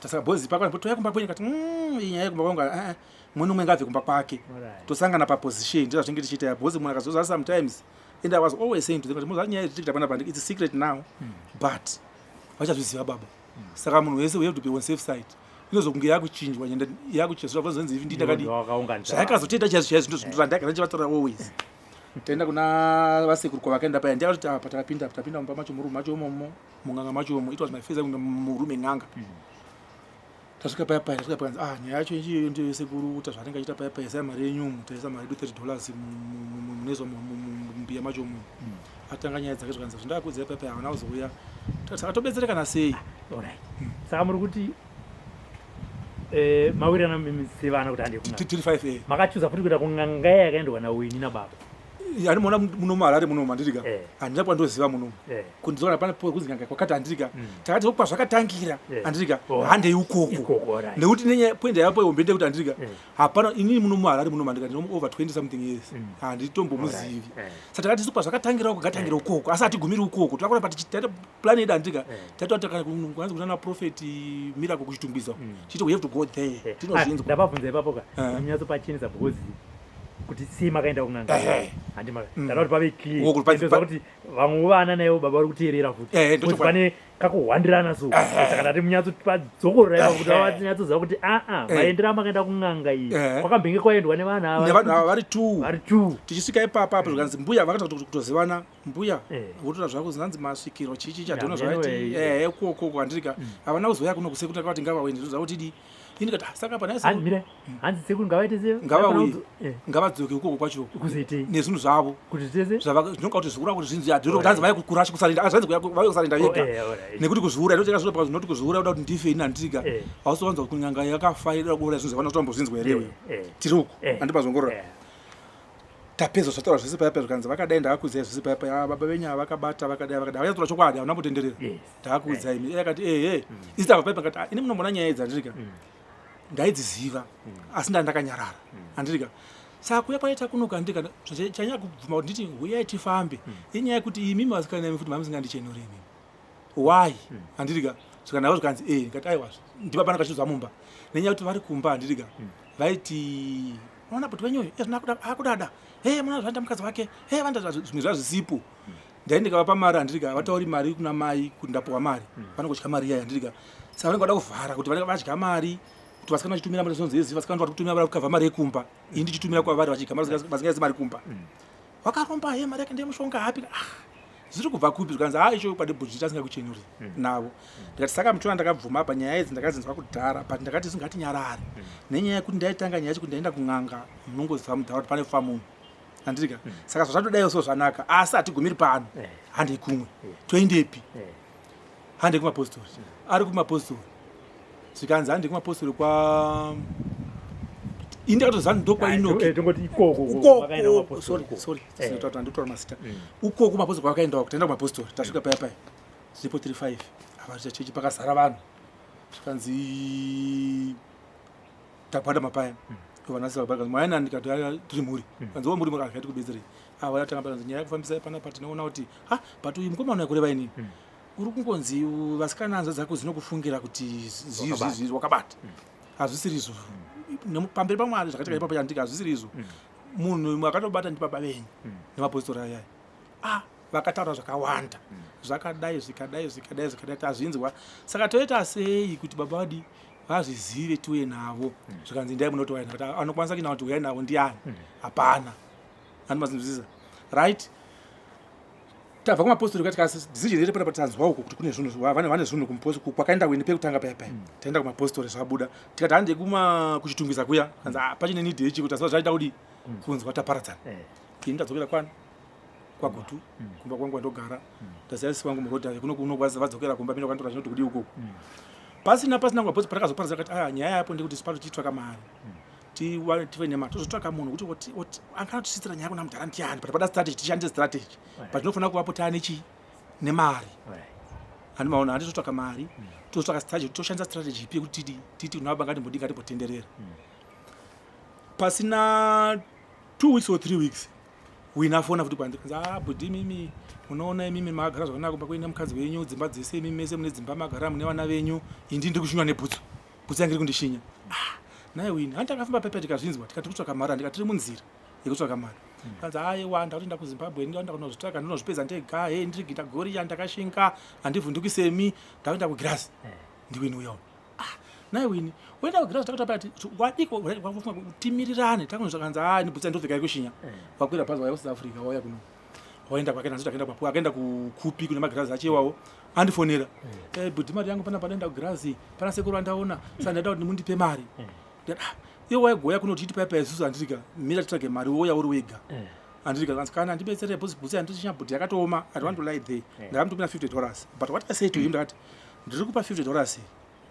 tasaka bhozi toya kumba kwenyu kati nyaya yekumba kwangu mweni umwe ngabve kumba kwake tosangana paposition ndizva zvinenge tichiita bhozi munhu akazoza sometimes and I was always saying to them kuti nyaya tichita panapa it's a secret now but vachazviziva baba saka munhu wese we have to be on safe side inozokunge yakuchinjwa nyenda yakuchezwa vazonzi ivi ndidakadi zvayakazotoita chaizvo zvinhu zvandagara ndichivataura always taenda kuna vasekuru kwavakaenda paya ndakati apa tapinda mumba macho murumu macho imomo mung'anga macho imo it was my first time murume ng'anga tasvika paya kanzi nyaya yacho ichiyo ndiyo sekuru kuti zvatinenge achiita paya sai mari yenyu taisa mari yedu $30 munezwa mumbiya macho umo atanga nyaya dzake zvakanzi zvindakakudzira paya havana kuzouya saka tobetserekana sei saka muri kuti mawirirana sevana kuti hande tiri 5 makachuza futi kuita kung'anga yakaendwa nawini nababa handimona munomu harare munomu handirika handina kwandoziva munomu kundizoona pane kunzi ng'anga kwakati handirika takati okupa zvakatangira handirika handei ukoko nekuti nepoinda yapo ihombe ndekuti handirika hapana inini munomu harare munomu handika ndinomu over 20 something years handitombomuzivi saka takati tikupa zvakatangira kugatangira ukoko asi hatigumiri ukoko takona patitaita plan yedu handirika taitoatakanakunzi kunana profeti miracle kuchitumbisa chiti we have to go there tinozvinzwa ndapabvunza ipapoka munyatsopachenesa bhozi kuti si makaenda kung'anga handimada kuti pave clear kuti vamwe vana naivo baba vari kuteerera futi kuti pane kakuhwandirana so saka ndati munyatsopadzokorora ipa kuti vanyatsoziva kuti vaendera makaenda kung'anga iyi kwakambenge kwaendwa nevanhu ava vari two tichisvika ipapa zvikanzi mbuya vakati kutozivana mbuya votoda zvako zinanzi masvikiro chichi chadhono zvaiti ukoko handirika havana kuzoya kuno kusekuti akavati ngavaende zvakutidi indikati saka panamire hanzi sekuru ngavaite ngavadzoke ukoko kwacho kuzoitei nezvinhu zvavo kuti tese zvinonga kuti zvikura kuti zvinzi kuti hanzi vai kukurashi kusarinda vega nekuti kuzviura ndotakazvipa zvinoti kuzviura uda kuti ndife ini handirika hausowanza kuti ng'anga yakafa ida kuura zvinhu zvavana kutambozvinzwa herewe tiri uku handipazongorora tapedza zvataura zvese paya zvikanzi vakadai ndakakudzai zvese paya baba venyu vakabata vakadai vakatora chokwadi havana kutenderera ndakakudzai imi akati isi tabva paya pakati ini munombona nyaya idzi handirika ndaidziziva asi ndandakanyarara handirika saka kuya kwaita kunoka handika chanyaya kubvuma kuti nditi huyai tifambe inyaya yekuti imimi vasikana nami futi mamusingandichenure imimi why handirika zvikanavo zvikanzi ndikati aiwa ndipa pana kachizwa mumba nenyaya kuti vari kumba handirika vaiti unaona kuti wenyu akudada muna zvanda mukadzi wake vanda zvimwe zvazvisipo ndaindikavapa mari handirika vatauri mari kuna mai kuti ndapuwa mari vanongotya mari iyaya handirika saka vanenge vada kuvhara kuti vanenge vadya mari kuti vasikana vachitumira mari zonzezi vasikana vari kutumira vari kukavha mari yekumba ini ndichitumira kwavari vachidya mari vasingaisi mari kumba vakaromba mari yake ndemushonga hapi zviri kubva kupi zvikanzi icho pade bhujiti asingakuchenuri navo ndikati saka muchona ndakabvuma apa nyaya idzi ndakazinzwa kudhara but ndakati zingati nyarare nenyaya yekuti ndaitanga nyaya yekuti ndaenda kun'anga munongoziva mudhara kuti pane famunhu handika saka zvazvatodaiwo so zvanaka asi hatigumiri pano handei kumwe toendepi handei kumapostori ari kumapostori zvikanzi handei kumapostori kwa indakatoziva ndokwainokotongoti ikoko mazita ukoko kumapostori kwakaendawo kutaenda kumapostori tasvika paya paya zvipo 35 avaita chechi pakazara vanhu zvikanzi takwanda mapaya mwaina ndikati tiri mhuri kanziwo muri mukakaiti kubetserei vatanga pakanzi nyaya yekufambisa panapa tinoona kuti but uyu mukomana yakureva inini uri kungonzi vasikana hanzva dzako dzinokufungira kuti zviizvi wakabata hazvisiri izvo pamberi pamwari zvakaita ipapo yandika hazvisiri izvo munhu akatobata ndibaba venyu nemapostori ayaya vakataura zvakawanda zvakadai zvikadai tazvinzwa saka toita sei kuti baba vadi vazvizive tiuye navo zvikanzi ndai munotowaina kuti anokwanisa kuina kuti uyai navo ndiani hapana andimazinzwisisa right tabva kumapostori kati kasi decision yedu panapa tanzwa uko kuti kune zvinhu vane zvinhu kumupostori kwakaenda kuende pekutanga paya taenda kumapostori zvabuda tikati hande kuchitungisa kuya kanzi pachine need yechi kuti zvaita kudi kunzwa taparadzana ini ndadzokera kwagutu kumba kwangu ndogara ndasiyasi wangu murodha kuno vadzokera kumba pinda kwantora zvinoti kudi ukoko pasina kumapostori patakazoparadza kati nyaya yapo ndekuti sipato titsvaka mari tive nemari tozotsvaka munhu kuti anganotisitsira nyaya kuna mudhara ndiani but pada strategy tishandise strategy but tinofanira kuvapo taane chi nemari handimaona handitotsvaka mari tozotsvaka strategy toshandisa strategy ipi yekuti titi unaba ngatimbodi ngatimbotenderera pasina 2 weeks or 3 weeks winafona futi kwandi kanzi budhi mimi munoona imimi makagara zvakanaka kumba kuine mukadzi wenyu dzimba dzese imimi mese mune dzimba makagara mune vana venyu indi ndiri kushinywa nebhutsu bhutsu yangu iri kundishinya naye wini handakafamba pepa tikazvinzwa tikati kutsvaka mari handika tiri munzira yekutsvaka mari kanzi aiwa ndakutoenda kuzimbabwe ndaenda kunozvitsvaka ndinozvipedza ndega ndirigita goriya ndakashinga handivhundukisemi ndakuenda kugirasi ndiwini uyawo naye wini uenda kugirasi takatapati wadiko timirirane takunozvakanzi ndibvutsa ndovheka yekushinya wakwira bhazi waya kusouth africa wauya kuno waenda kwake nanzi takaenda kwapo akaenda kukupi kune magirazi achiwawo andifonera budhi mari yangu panapa ndaenda kugirazi pana sekuru andaona saka ndaida kuti mundipe mari iwe waigoya kuno kuti paya isusu handirika mira titsvage mari woya uri wega handirika kanzi kana ndibetsere bhutsi handishinya bhudhi yakatooma I don't want to lie there ndakamutopina $50 but what I say to him ndakati ndiri kupa $50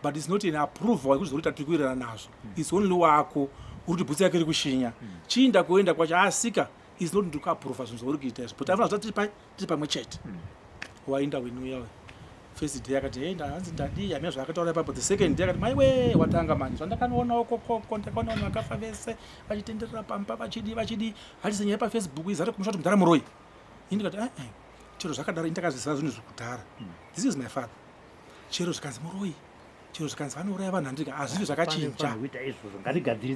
but it's not an approval yekuti zvokuita tiri kuwirirana nazvo it's only wako uri kuti bhutsi yake iri kushinya chiinda kuenda kwacho asika is not ndiri kuaprova zvinhu zvauri kuita izvo but afuna zva tiri pamwe chete wainda wenu yawe first day akati hanzi ndadi hamia zvakataura ipapo the second day akati maiwe watanga mani zvandakanoona kokoko ndakaona vanhu vakafa vese vachitenderera pamba vachidi hatise nyaya pafacebook izari kumusha kuti mudhara muroi ini ndikati chero zvakadaro indakazviziva zvinhu zvekudhara this is my father chero zvikanzi muroi chero zvikanzi vanouraya vanhu handika hazvizvi zvakachinja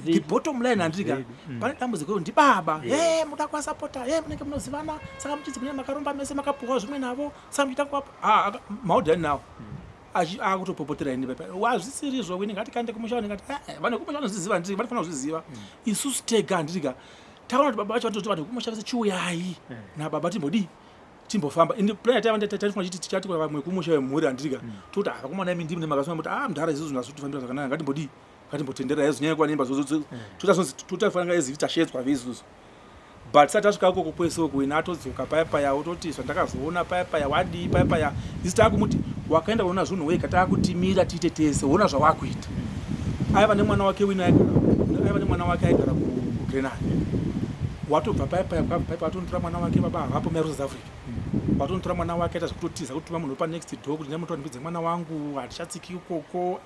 the bottom line handika pane dambudziko ndibaba muda kuasapota munenge munozivana saka muchidzi mune makaromba mese makapuwa zvimwe navo saka muchita kuapa maudhani nawo akutopopotera ini wazvisiri izvo wini ngatikaende kumusha ndikati vanhu kumusha vanozviziva ndiri vanofanira kuzviziva isusu tega handika taona kuti baba vacho vatoti vanhu kumusha vese chiuyai nababa timbodi timbofamba indi plan taifuna chiti tichati vamwe kumusha vemhuri handika toti vakomana imi ndimi nemakasoma kuti mudhara izvozvo nasu tifambira zvakanaka ngatimbodi ngatimbotenderera izvo nyaya kwanemba totafanira ezivi tashedzwa veizvozvo but sati tasvika ukoko kwesoko wina atodzoka paya wototi zvandakazoona paya wadii paya isi taakumuti wakaenda kuona zvinhu wega taakutimira tiite tese wona zvawakuita aiva nemwana wake wina aigara kugrenad watobva paya watontora mwana wake baba havapo mero South Africa watontora mwana wake aita zvekutotiza kuti tuma munhu panext door kuti nemutora ndibvudze mwana wangu hatichatsiki ukoko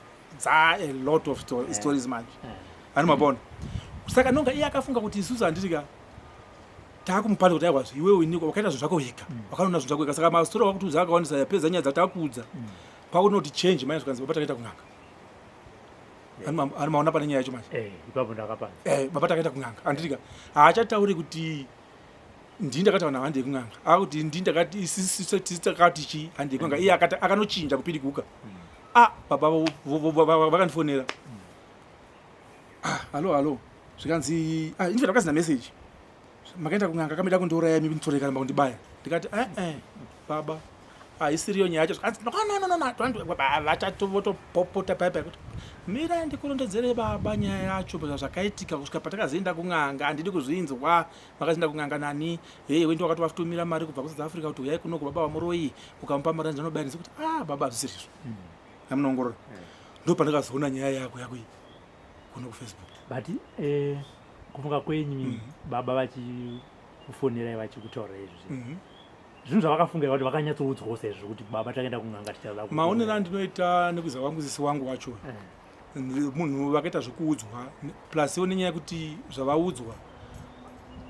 a lot of stories manje animabona saka nonga iye akafunga kuti isusu handirika taakumupanda kuti aiwa iwewe iniko wakaita zvinhu zvako wega wakaona zvinhu zvako wega saka mastori wakutiudza akawandisa yapedza nyaya dzatakuudza pakunoti change manje zvikanzi baba takaita kun'anga ari maona pane nyaya yacho manje ipapo ndakapanda baba takaita kun'anga handirika haachatauri kuti ndii ndakati vanhu handei kun'anga akuti ndii ndakati isisi takati chi handei kun'anga iye akanochinja kupiriguka baba vakandifonera halo zvikanzi indve ndakazina message makaenda kun'anga kameda kundiuraya mimi nditsoreka namba kundibaya ndikati baba haisiriyo nyaya yacho vatotopopota paipa kuti mirai ndikurondedzere baba nyaya yacho zvakaitika kusvika patakazoenda kung'anga handidi kuzvinzwa makazoenda kung'anga nani wendi wakati wafutumira mari kubva kusouth africa kuti uyai kuno kubaba vamuroyi ukamupa mari ndinobayanisa kuti baba hazvisirizvo amunongorora ndo pandakazoona nyaya yako yako iyi kuno kufacebook but kufunga kwenyu baba vachikufonerai vachikutaurira izvi zvinhu zvavakafungira kuti vakanyatsoudzwawo sezvo kuti baba takaenda kung'anga tichaza maonero andinoita nekuziva kwangu zisi wangu wacho munhu vakaita zvekuudzwa plus iwo nenyaya yekuti zvavaudzwa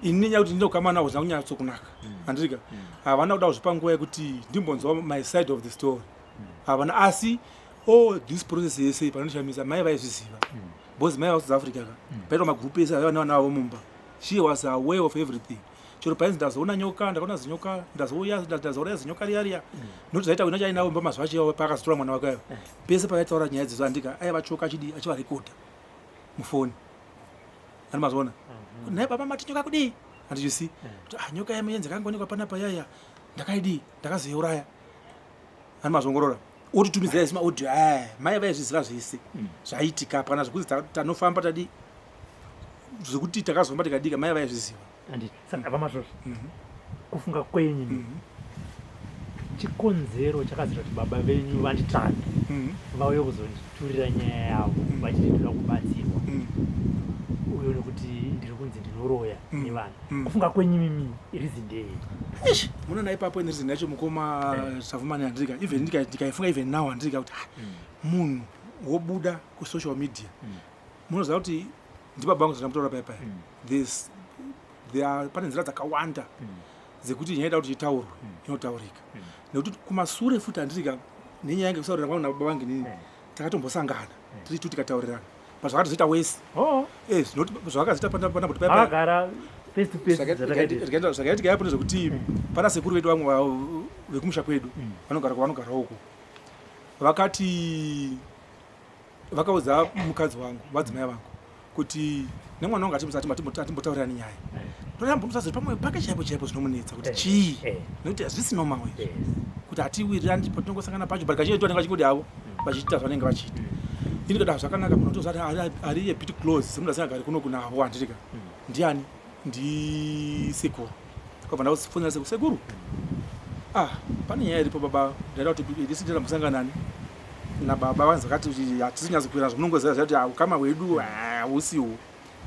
ini nenyaya yekuti ndinokamanawo zvina kunyatsokunaka handirika havana kuda kuzvipa nguva yekuti ndimbonzwa my side of the story havana asi this process yese panonishamisa mai vaizviziva because mai vaSouth Africa paitwa magrupu ese aiva nevana vavo mumba she was aware of everything chero painzi ndazoona nyoka ndakaona zinyoka ndazouraya zinyoka riya noti zvaita wina chainawo mba mazuva acho pakazvitora mwana wakayo pese pavaitaura nyaya idzodzo andika aiva choka achivarekodha mufoni ani mazoona naye baba mati nyoka kudii handijisi kuti nyoka yamenzi kangonekwa panapa yaya ndakaidii ndakazoiuraya ani mazongorora otitumidzira isi maaudio mai vaizviziva zvese zvaitika kana zvekuti tanofamba tadi zvekuti takazofamba tikadika mai vaizviziva saka pamasvozvo kufunga kwenyu chikonzero chakazira kuti baba venyu vanditsvake vauye kuzonditurira nyaya yavo vachiti ndinoda kubatsirwa uye nekuti ndiri kunzi ndinoroya nevana kufunga kwenyu mimi irizi ndei munona ipapo ine rizini yacho mukoma savumani handika even ndikaifunga even now handika kuti munhu wobuda kusocial media munoziva kuti ndibaba vangu zvandamutaura paipai pane nzira dzakawanda dzekuti nyaya ida kuti chitaurwe inotaurika nekuti kumasure futi handisika nenyaya yange kusaurira kwangu nababa vangu inini takatombosangana tiri tu tikataurirana zvakatozoita wese zvakazoita panapoti zvakaitika yapo nezvekuti pana sekuru vedu vamwe vekumusha kwedu vanogara uko vakati vakaudza mukadzi wangu madzimai vangu kuti nemwana wangu atimbotaurirani nyaya ndorambomusazori pamwe pake chaipo zvinomunetsa kuti chii nekuti hazvisino mawe kuti hatiwirirani patinongosangana pacho but kazhinji vanenge vachingoti havo vachiita zvanenge vachiita ini kada zvakanaka munotozati ari a bit close semunhu asingagari kuno kunavo handirika ndiani ndisekuru kwabva ndakufonera sekuru pane nyaya iripo baba ndaida kuti isi ndambosanganani nababa vanzi vakati kuti hatisinyatsokwira zvamunongoziva zvati ukama hwedu hausiwo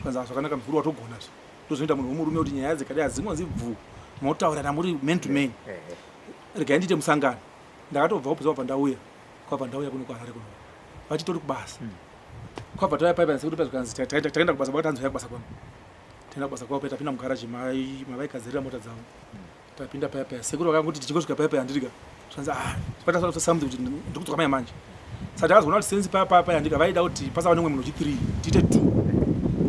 kanza zvakanaka mukuru watogonazvo ndozoita munhu womurume kuti nyaya dzikadai hadzikonzi bvu mautaurirana muri man to man regai ndiite musangano ndakatobvawo pesa kwabva ndauya kuno kwaharare kuno vachitori kubasa kwabva tauya paipa sekuti pazvikanzi takaenda kubasa kwakati hanzoya kubasa kwangu taenda kubasa kwavo tapinda mugaraji mavaigadzirira mota dzavo tapinda paipa sekuru vakangoti tichingosvika paipa handirika zvanzi something kuti ndikudzoka mai manje saka takazoona kuti sensi paipa handika vaida kuti pasava nemwe munhu chi3 tiite 2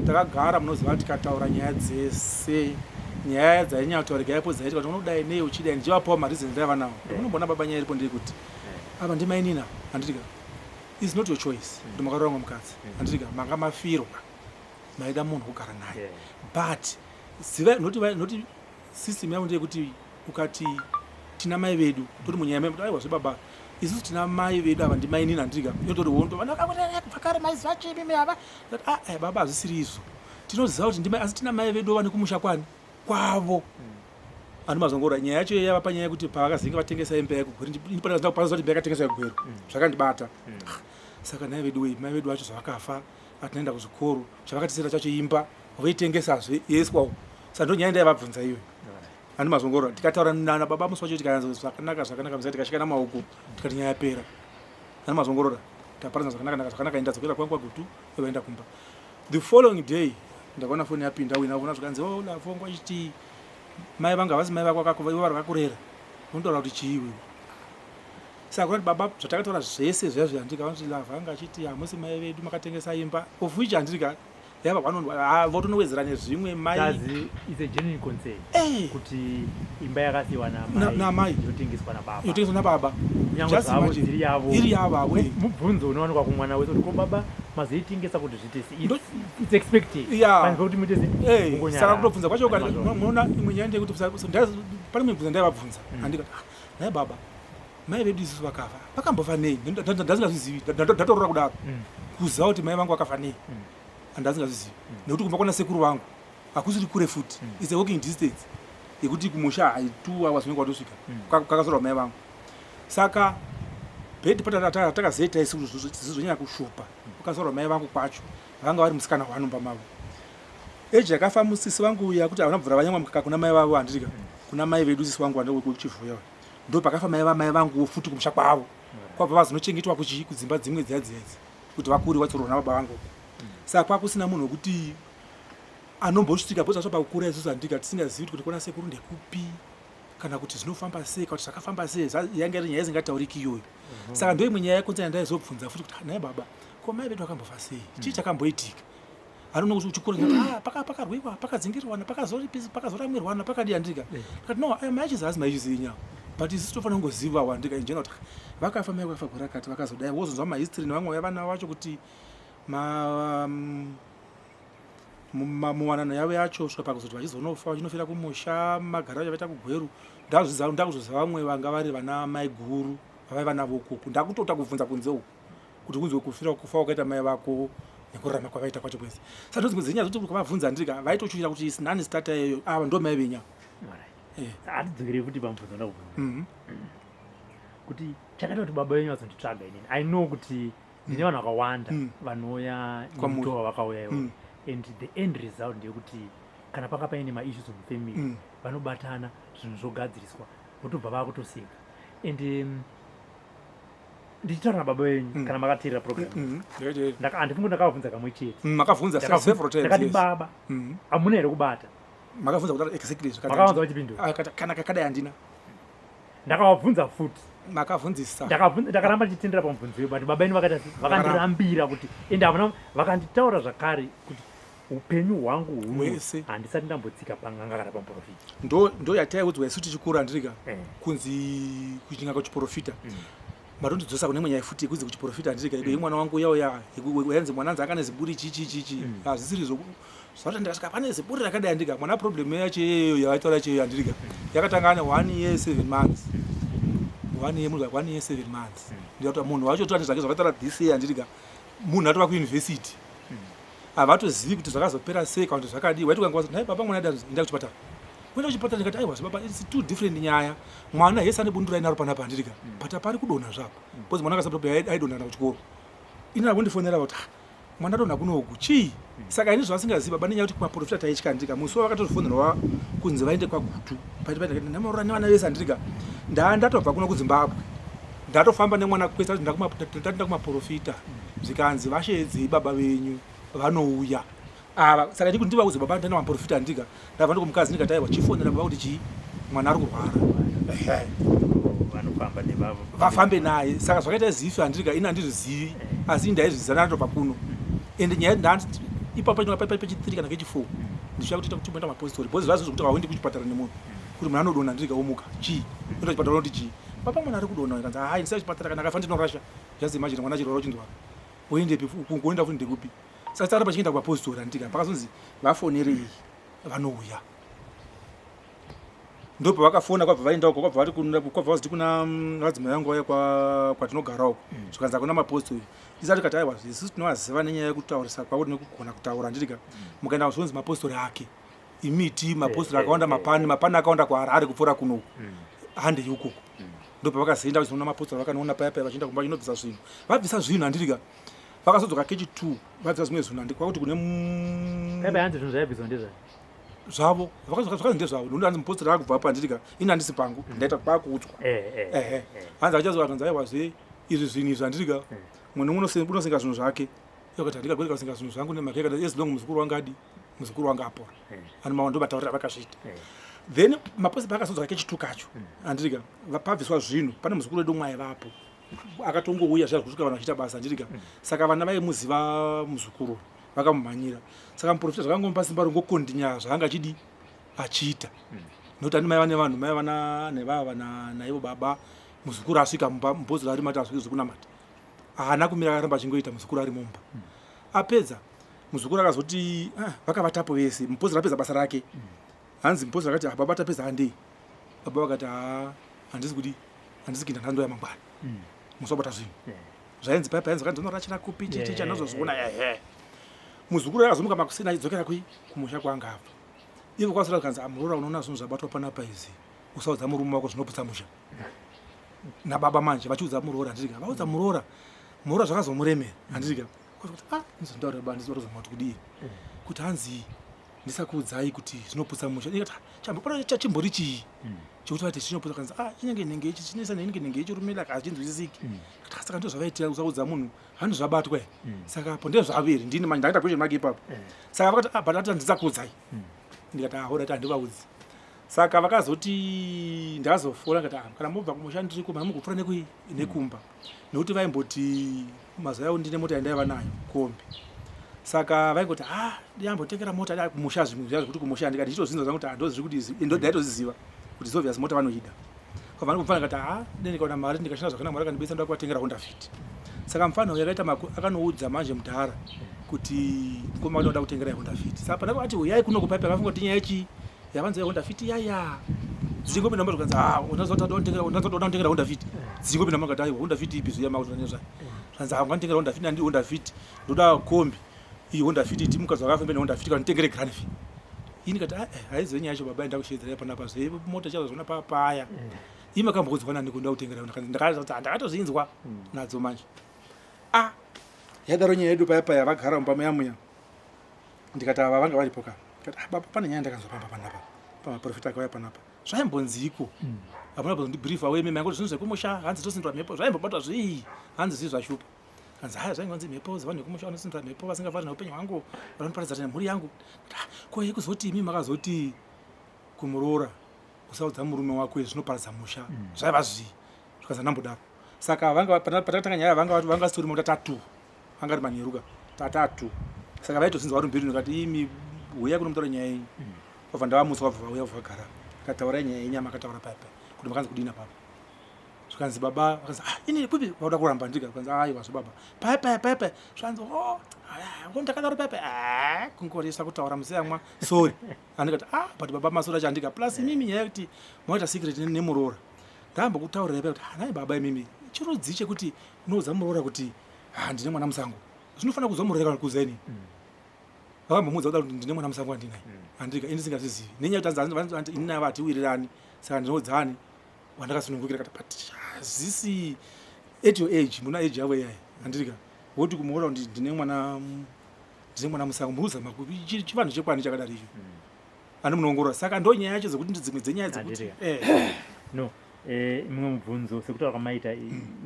takagara munoziva tikataura nyaya dzese nyaya dzainyanya kutaurika ipo dzaitika kuti unodai nei uchidai ndichivapawo marizoni ndaiva nawo unombona baba nyaya iripo ndiri kuti apa ndimainina handitika is not your choice kuti makaroramwa mukadzi handitika manga mafirwa maida munhu kugara naye but ziva noti system yavo ndeyekuti ukati tina mai vedu toti munyaya medu aiwa zvebaba isusu tina mai vedu ava ndimainini handitika yotori hondo vakare maiziva chimimi ava baba hazvisiri izvo tinoziva kuti asi tina mai vedu vane kumusha kwavo ani mazongora nyaya yacho yava panyaya yekuti pavakazinge vatengesa imba yakugweri imba yakatengesa yagwero zvakandibata saka nai vedu mai vedu vacho zvavakafa atinaenda kuzvikoro zvavakatisira chacho imba vaitengesazve yeiswawo saka ndo nyaya ndaivabvunza iwe ani mazongora tikataura nana baba musi wacho tikayanza zvakanaka misa tikashikana maoko tikati nyaya yapera ani mazongorora taparadza zvakanaka ndadzokera kwangu kwagutu vaenda kumba the following day ndakaona foni yapinda wina kuona zvikanzi lafongwa chiti mai vanga havasi mai vako vakakurera unotaura kuti chiiwe saka kunati baba zvatakataura zvese zvezvo handikaoti lavanga achiti hamusi mai vedu makatengesa imba of which handirika yava votonowedzera nezvimwe mai is a genuine concern kuti imba yakasiwa namai yotengeswa nababa iri yavo mubvunzo unowanikwa kumwana wese kuti ko baba mazoitengesa kuti zvitesi it's expected kuti saka kutobvunza kwacho munoona imwe nyaya ndeyekuti pane mibvunzo ndaivabvunza andikati naye baba mai vedu isusu vakafa vakambofa nei ndandazvingazizivi ndatorora kudaro kuziva kuti mai vangu vakafa nei handazvingazizivi nekuti kumba kwana sekuru vangu hakusiri kure futi its a walking distance yekuti kumusha hai 2 hours unenge watosvika kakazorwa mai vangu saka bhedhi patakazoita isi zvichizonyanya kushupa ukazorwa mai vangu kwacho vanga vari musikana wanomba mavo eji yakafa musisi vangu uya kuti havana bvura vanyamwa kuna mai vavo handirika kuna mai vedu sisi vangu vandokuchivuya ndo pakafa mai vangu futi kumusha kwavo kwabva vazonochengetwa kudzimba dzimwe dziadzidzi kuti vakuri vatsorwa nababa vangu saka kwakusina munhu wekuti anombosvika bhoza pakukura isusu handika tisingazivi kuti kona sekuru ndekupi kana kuti zvinofamba sei kana kuti zvakafamba sei yanga iri nyaya isingatauriki iyoyo saka ndo imwe nyaya yakonzera ndaizobvunza futi kuti naye baba ko mai vedu vakambofa sei chii chakamboitika anoona kuti uchikura pakarwiwa pakadzingirwana pakazoramirwana pakadi handika kati no maichizazi maichizivi nyama but isusu tofanira kungoziva wandika injena kuti vakafa mai vakafa gore rakati vakazodai wozonzwa mahistory nevamwe vevana vacho kuti muwanano yavo yacho svika pakuzoti vachizonofa vachinofira kumusha magara vacho vaita kugweru ndakuzoziva vamwe vanga vari vana mai guru vavaiva navo ukoko ndakutota kubvunza kunzeu kuti kunzwe kufira kufa wakaita mai vako nekurarama kwavaita kwacho kwese saka ndodzimwe dzenyaya zoti ukavabvunza ndika vaitochuira kuti nani stata yeyo ava ndo mai venyama hatidzokere kuti pamubvunzo ndakubvunza kuti chakaita kuti baba venyu vazonditsvaga inini I know kuti ndine vanhu vakawanda vanouya nemutowa vakauya iwo and the end result ndeyekuti kana paka paine maissues mufamily vanobatana zvinhu zvogadziriswa votobva vakutoseka and ndichitaura nababa venyu kana makateerera program handifungu ndakavabvunza kamwe chete makabvunzakati baba hamuna here kubata makabvunza kuti exactly makavanza vachipindura kana kakadai handina ndakavabvunza futi makabvunzisa ndakaramba ndichitendera pamubvunzo iyo but baba inu vakandirambira kuti ende havana vakanditaura zvakare kuti upenyu hwangu huno handisati ndambotsika panganga kana pamuprofita ndo yataiudzwa isu tichikura ndirika kunzi kuchinga kuchiprofita matondidzosa kune imwe nyaya futi yekunzi kuchiprofita ndirika ibe mwana wangu yauya yanzi mwana anzi aka neziburi chichichichi hazvisiri zvati ndikasvika pane ziburi rakadai ndika mwana problem yacho iyeyo yavaitaura cheyo yandirika yakatanga ane 1 year 7 months 1 year 7 months ndiyati munhu wacho toati zvake zvakataura this year ndirika munhu atova kuuniversity havatozivi kuti zvakazopera sei kana kuti zvakadii waitokanga wazoti naye baba mwana enda kuchipatara kuenda kuchipatara ndikati aiwa baba it's two different nyaya mwana yese ane bundura inaro panapa ndirika but apari kudonha zvapo because mwana akasababa aidonha na kuchikoro ina kundifonera kuti mwana donha kunoku chii saka ini zvasingazivi baba nenyaya kuti kumaprofita taitya ndirika musi wakatofonерwa kunzi vaende kwagutu paiti namaurora nevana vese ndirika ndatobva kuno kuzimbabwe ndatofamba nemwana kwesa ndatenda kumaprofita zvikanzi vashedzei baba venyu vanouya saka ndikuti ndiva kuzi baba ndenda maprofita ndika ndabva ndikumukadzi ndikataiwa chifonera baba kuti chii mwana ari kurwara vafambe naye saka zvakaita zifi handika ina handizvizivi asi ndaizviziva ndatobva kuno ende nyaya ipapo pechitiri kana kechi4 ndichia kuti tienda mapostori bhozi zvazo zvokuti hauendi kuchipatara nemunhu kuti munhu anodonha ndika omuka chii enda kuchipatara unoti chii baba mwana ari kudonha kanzi hai ndisai kuchipatara kana akafa ndinorasha just imagine mwana chirwara uchinzwa oendepi kungoenda futi ndekupi saka tsara pachienda kumapostori handika pakazonzi vafonerei vanouya ndopa vakafona kwabva vaenda uko kwabva vaziti kuna vadzimai yangu vaya kwatinogara uko zvikanzi akuna mapostori isati kati aiwa isusu tinovaziva nenyaya yekutaurisa kwavo nekugona kutaura ndika mukaenda kuzonzi mapostori ake imiti mapostori akawanda mapani akawanda kwaharare kupfuura kunoku handei ukoko ndopa vakazoenda vachizoona mapostori vakanoona paya paya vachienda kumba inobvisa zvinhu vabvisa zvinhu handika vakazodzoka kechi 2 vabvisa zvimwe zvinhu handika kwakuti kune hanzi zvinhu zvaibviswa ndezvai zvavo zvakazi ndezvavo ndondi hanzi mupostori akubva apa handika ini handisi pangu ndaita kwakuudzwa hanzi achazovatanzi aiwazve izvi zvinhu izvi handika munhu unosenga zvinhu zvake yakati handika gwereka kusenga zvinhu zvangu nemhaka yakati as long muzukuru wangu adi muzukuru wangu apora ani mawa ndo vataurira vakazviita then mapostori paakazodzoka kechi 2 kacho handika pabviswa zvinhu pane muzukuru wedu umwe aivapo akatongouya zviya kusvika vanhu vachiita basa handika saka vana vaimuziva muzukuru vakamumhanyira saka muprofita zvakangomupa simba rongokondinya zvaanga achidi achiita nokuti ani maiva nevanhu maiva nevava naivo baba muzukuru asvika mumba mubhoziro ari mati asvike zvekunamata haana kumira akaramba achingoita muzukuru ari mumba apedza muzukuru akazoti vakavatapo vese mubhoziro apedza basa rake hanzi mubhoziro akati baba tapedza handei baba vakati handisi kuinda nhando yamangwana musobata zvinhu zvainzi paipa yanzi kanzi unorachira kupi chichi chanozozviona muzukuru akazomuka makusina achidzokera kumusha kwanga apa ivo kwasira kanzi Muroora unoona zvinhu zvabatwa panapa izi usaudza murume wako zvinoputsa musha nababa manje vachiudza Muroora handisika vaudza Muroora zvakazomuremera handisika nizondaura baba ndizorozomati kudii kuti hanzi ndisakuudzai kuti zvinoputsa musha chambopona chachimbori chii chokuti vati chinoputsa kanzi chinenge nenge ichi chinesa nenge ichirumira kazvinzwisisiki saka ndo zvavaitira usaudza munhu handu zvabatwa saka apo ndezvaviri ndini manje ndaita question mark ipapo saka vakati but ati ndisakuudzai ndikati hora handivaudzi saka vakazoti ndakazofora ngati kana mubva kumusha ndiriko mana mugopfuura nekumba nekuti vaimboti mazuva avo ndine mota yandaiva nayo kombi saka vaingoti ndiyambotengera mota kumusha zvimwe zvazvo kuti kumusha ndikati ndichitozvinza zvangu kuti handozviri kuti ndaitoziziva kuti zobvious mota vanoida kwavana kumfana ngati ndikaona mari ndikashanda zvakanaka mari akandibesa ndoda kuvatengera Honda Fit saka mufana uyu akaita akanoudza manje mudhara kuti mukoma wake unoda kutengera Honda Fit saka pana akati uyai kuno kupaipa akafunga kuti nyaya yachi yavanzi Honda Fit yaya dzingopinda mbato kanzi unoda kutengera Honda Fit dzingopinda mangati aiwa Honda Fit ipi zuya makutonezva zvanzi nganditengera Honda Fit nandi Honda Fit ndoda kombi iyi Honda Fit iti mukadzi wakafembe neHonda Fit kanitengere Grand Fit ini kati haizi nyaya yacho baba ndakushedzera panapa zve mota chazozviona papaya ima kambokudzwa nani kuda kutengera ndakati ndakatozvinzwa nadzo manje yadaro nyaya yedu paya vagara mumba muya ndikati ava vanga varipo ka kati baba pane nyaya ndakazopamba panapa pamaprofita akauya panapa zvaimbonziko apana kuzondibriefa wememe yangu zvinhu zvekumusha hanzi tosindwa mhepo zvaimbobatwa zvii hanzi zii zvashupa hanzi zvaingonzi mhepo zevanhu vekumusha vanosindwa mhepo vasingavhari neupenyu hwangu vanoparadza kuti mhuri yangu koye kuzoti imi makazoti kumuroora usaudza murume wako zvinoparadza musha zvaiva zvii zvikaza nambodaro saka patakatanga nyaya vanga sitori mota tatu vanga ri manheruka tatatu saka vaitozvinzwa vari mbiri ndikati imi uya kunomutaura nyaya yenyu wabva ndavamusa wabva vauya vagara akataura nyaya yenyama akataura paipa kuti makanzi kudina papa zvikanzi baba vakanzi ini kupi vauda kuramba ndika kanzi aiwa zvo baba paipa zvanzi ndakataura paipa kunkoresa kutaura museyamwa sorry andikati but baba masora chandika plus imimi nyaya yekuti maita secret nemuroora ndahamba kutaurira ipa kuti nai baba imimi chirodzi chekuti unoudza muroora kuti ndine mwana musango zvinofanira kuzwa muroora kuzaini vakambomudza kuda kuti ndine mwana musango handinai handika ini singazizivi nenyaya kuti inina vatiwirirani saka ndinoudzani wandakasunungukira kati but hazisi at your age muna age yavo iyai handika woti kumuora kuti ndine mwana musango muuzama chivanhu chekwani chakadari icho handi munoongorora saka ndo nyaya yacho dzekuti ndidzimwe dzenyaya dzekuti no imwe mubvunzo sekuti vakamaita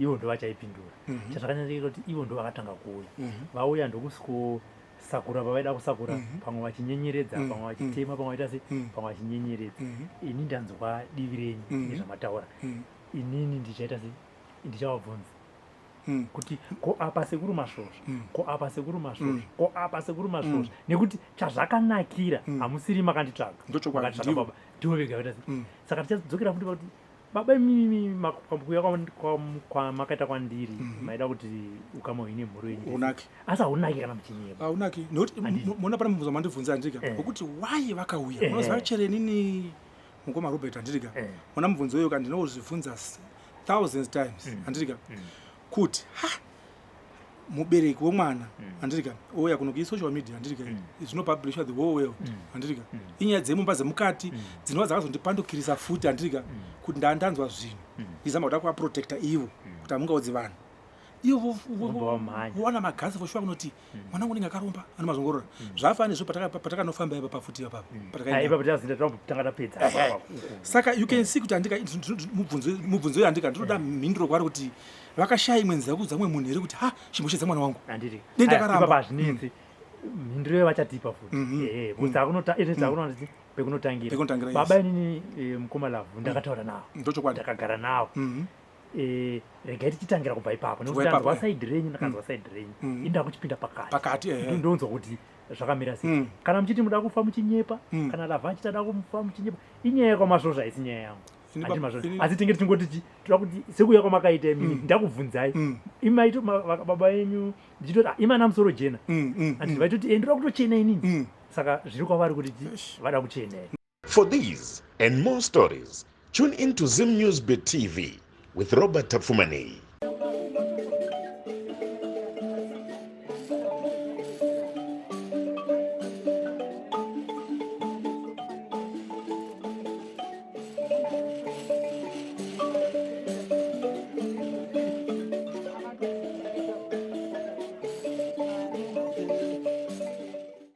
ivo ndo vachaipindura chazvakanyanyika kuti ivo ndo vakatanga kuuya vauya ndokusiko sakura pavaida kusakura pamwe vachinyenyeredza pamwe vachitema pamwe vaita se pamwe vachinyenyeredza ini ndanzwa divi renyu nezvamataura inini ndichaita se ndichavabvunza kuti ko apa sekuru masvosva ko apa sekuru masvosva ko apa sekuru masvosva nekuti chazvakanakira hamusiri makanditsvaga baba ndivo vega vaita se saka tichadzokera futi pakuti baba imimi kuuya kwamakaita kwandiri maida kuti ukamohine mhuri yenyu asi haunaki kana muchinyepa haunaki nokuti mona pane mubvunzo mandibvunza handika wekuti wai vakauya unoziva chere nini mukoma Robert handika mona mubvunzo iyoyo kandinozvibvunza thousands times handika kuti mubereki womwana handika ouya kunokuyi social media handika zvinopublishwa the whole world handika inyaya dzemumba dzemukati dzinova dzakazondipandukirisa futi handika kuti ndandanzwa zvinhu izama kuda kuvaprotecta ivo kuti hamungaudzi vanhu ivo vowana magasi foshuwa kunoti mwanangu ninge akaromba ani mazongorora zvafana nezvo patakanofamba ipa pafuti tapedza saka you can see kuti handika mubvunzo iyo handika ndinoda mhinduro kwari kuti vakashaya imwe nzira kuudza mwe munhu here kuti chimboshedza mwana wangu dendakaramba zvinetsi mhinduro iyo vachatipa futi pekunotangira baba inini mukoma Lavhu ndakataura navo ndakagara navo regai tichitangira kubva ipapo nekuti ndanzwa saidi renyu ndakanzwa saidi renyu inda kuchipinda pakati ndonzwa kuti zvakamira sei kana muchiti muda kufa muchinyepa kana Lavhu achitada kufa muchinyepa inyaya kwamasvosva haisi nyaya yangu asi tinge tichingoti toda kuti sekuuya kwamakaita imini ndakubvunzai imaito baba yenyu ndichitoti imana musoro jena andi vaitoti ndoda kutochena inini saka zviri kwavari kuti vada kuchena. For these and more stories, Tune in to Zim News Bet TV with Robert Tafumanei.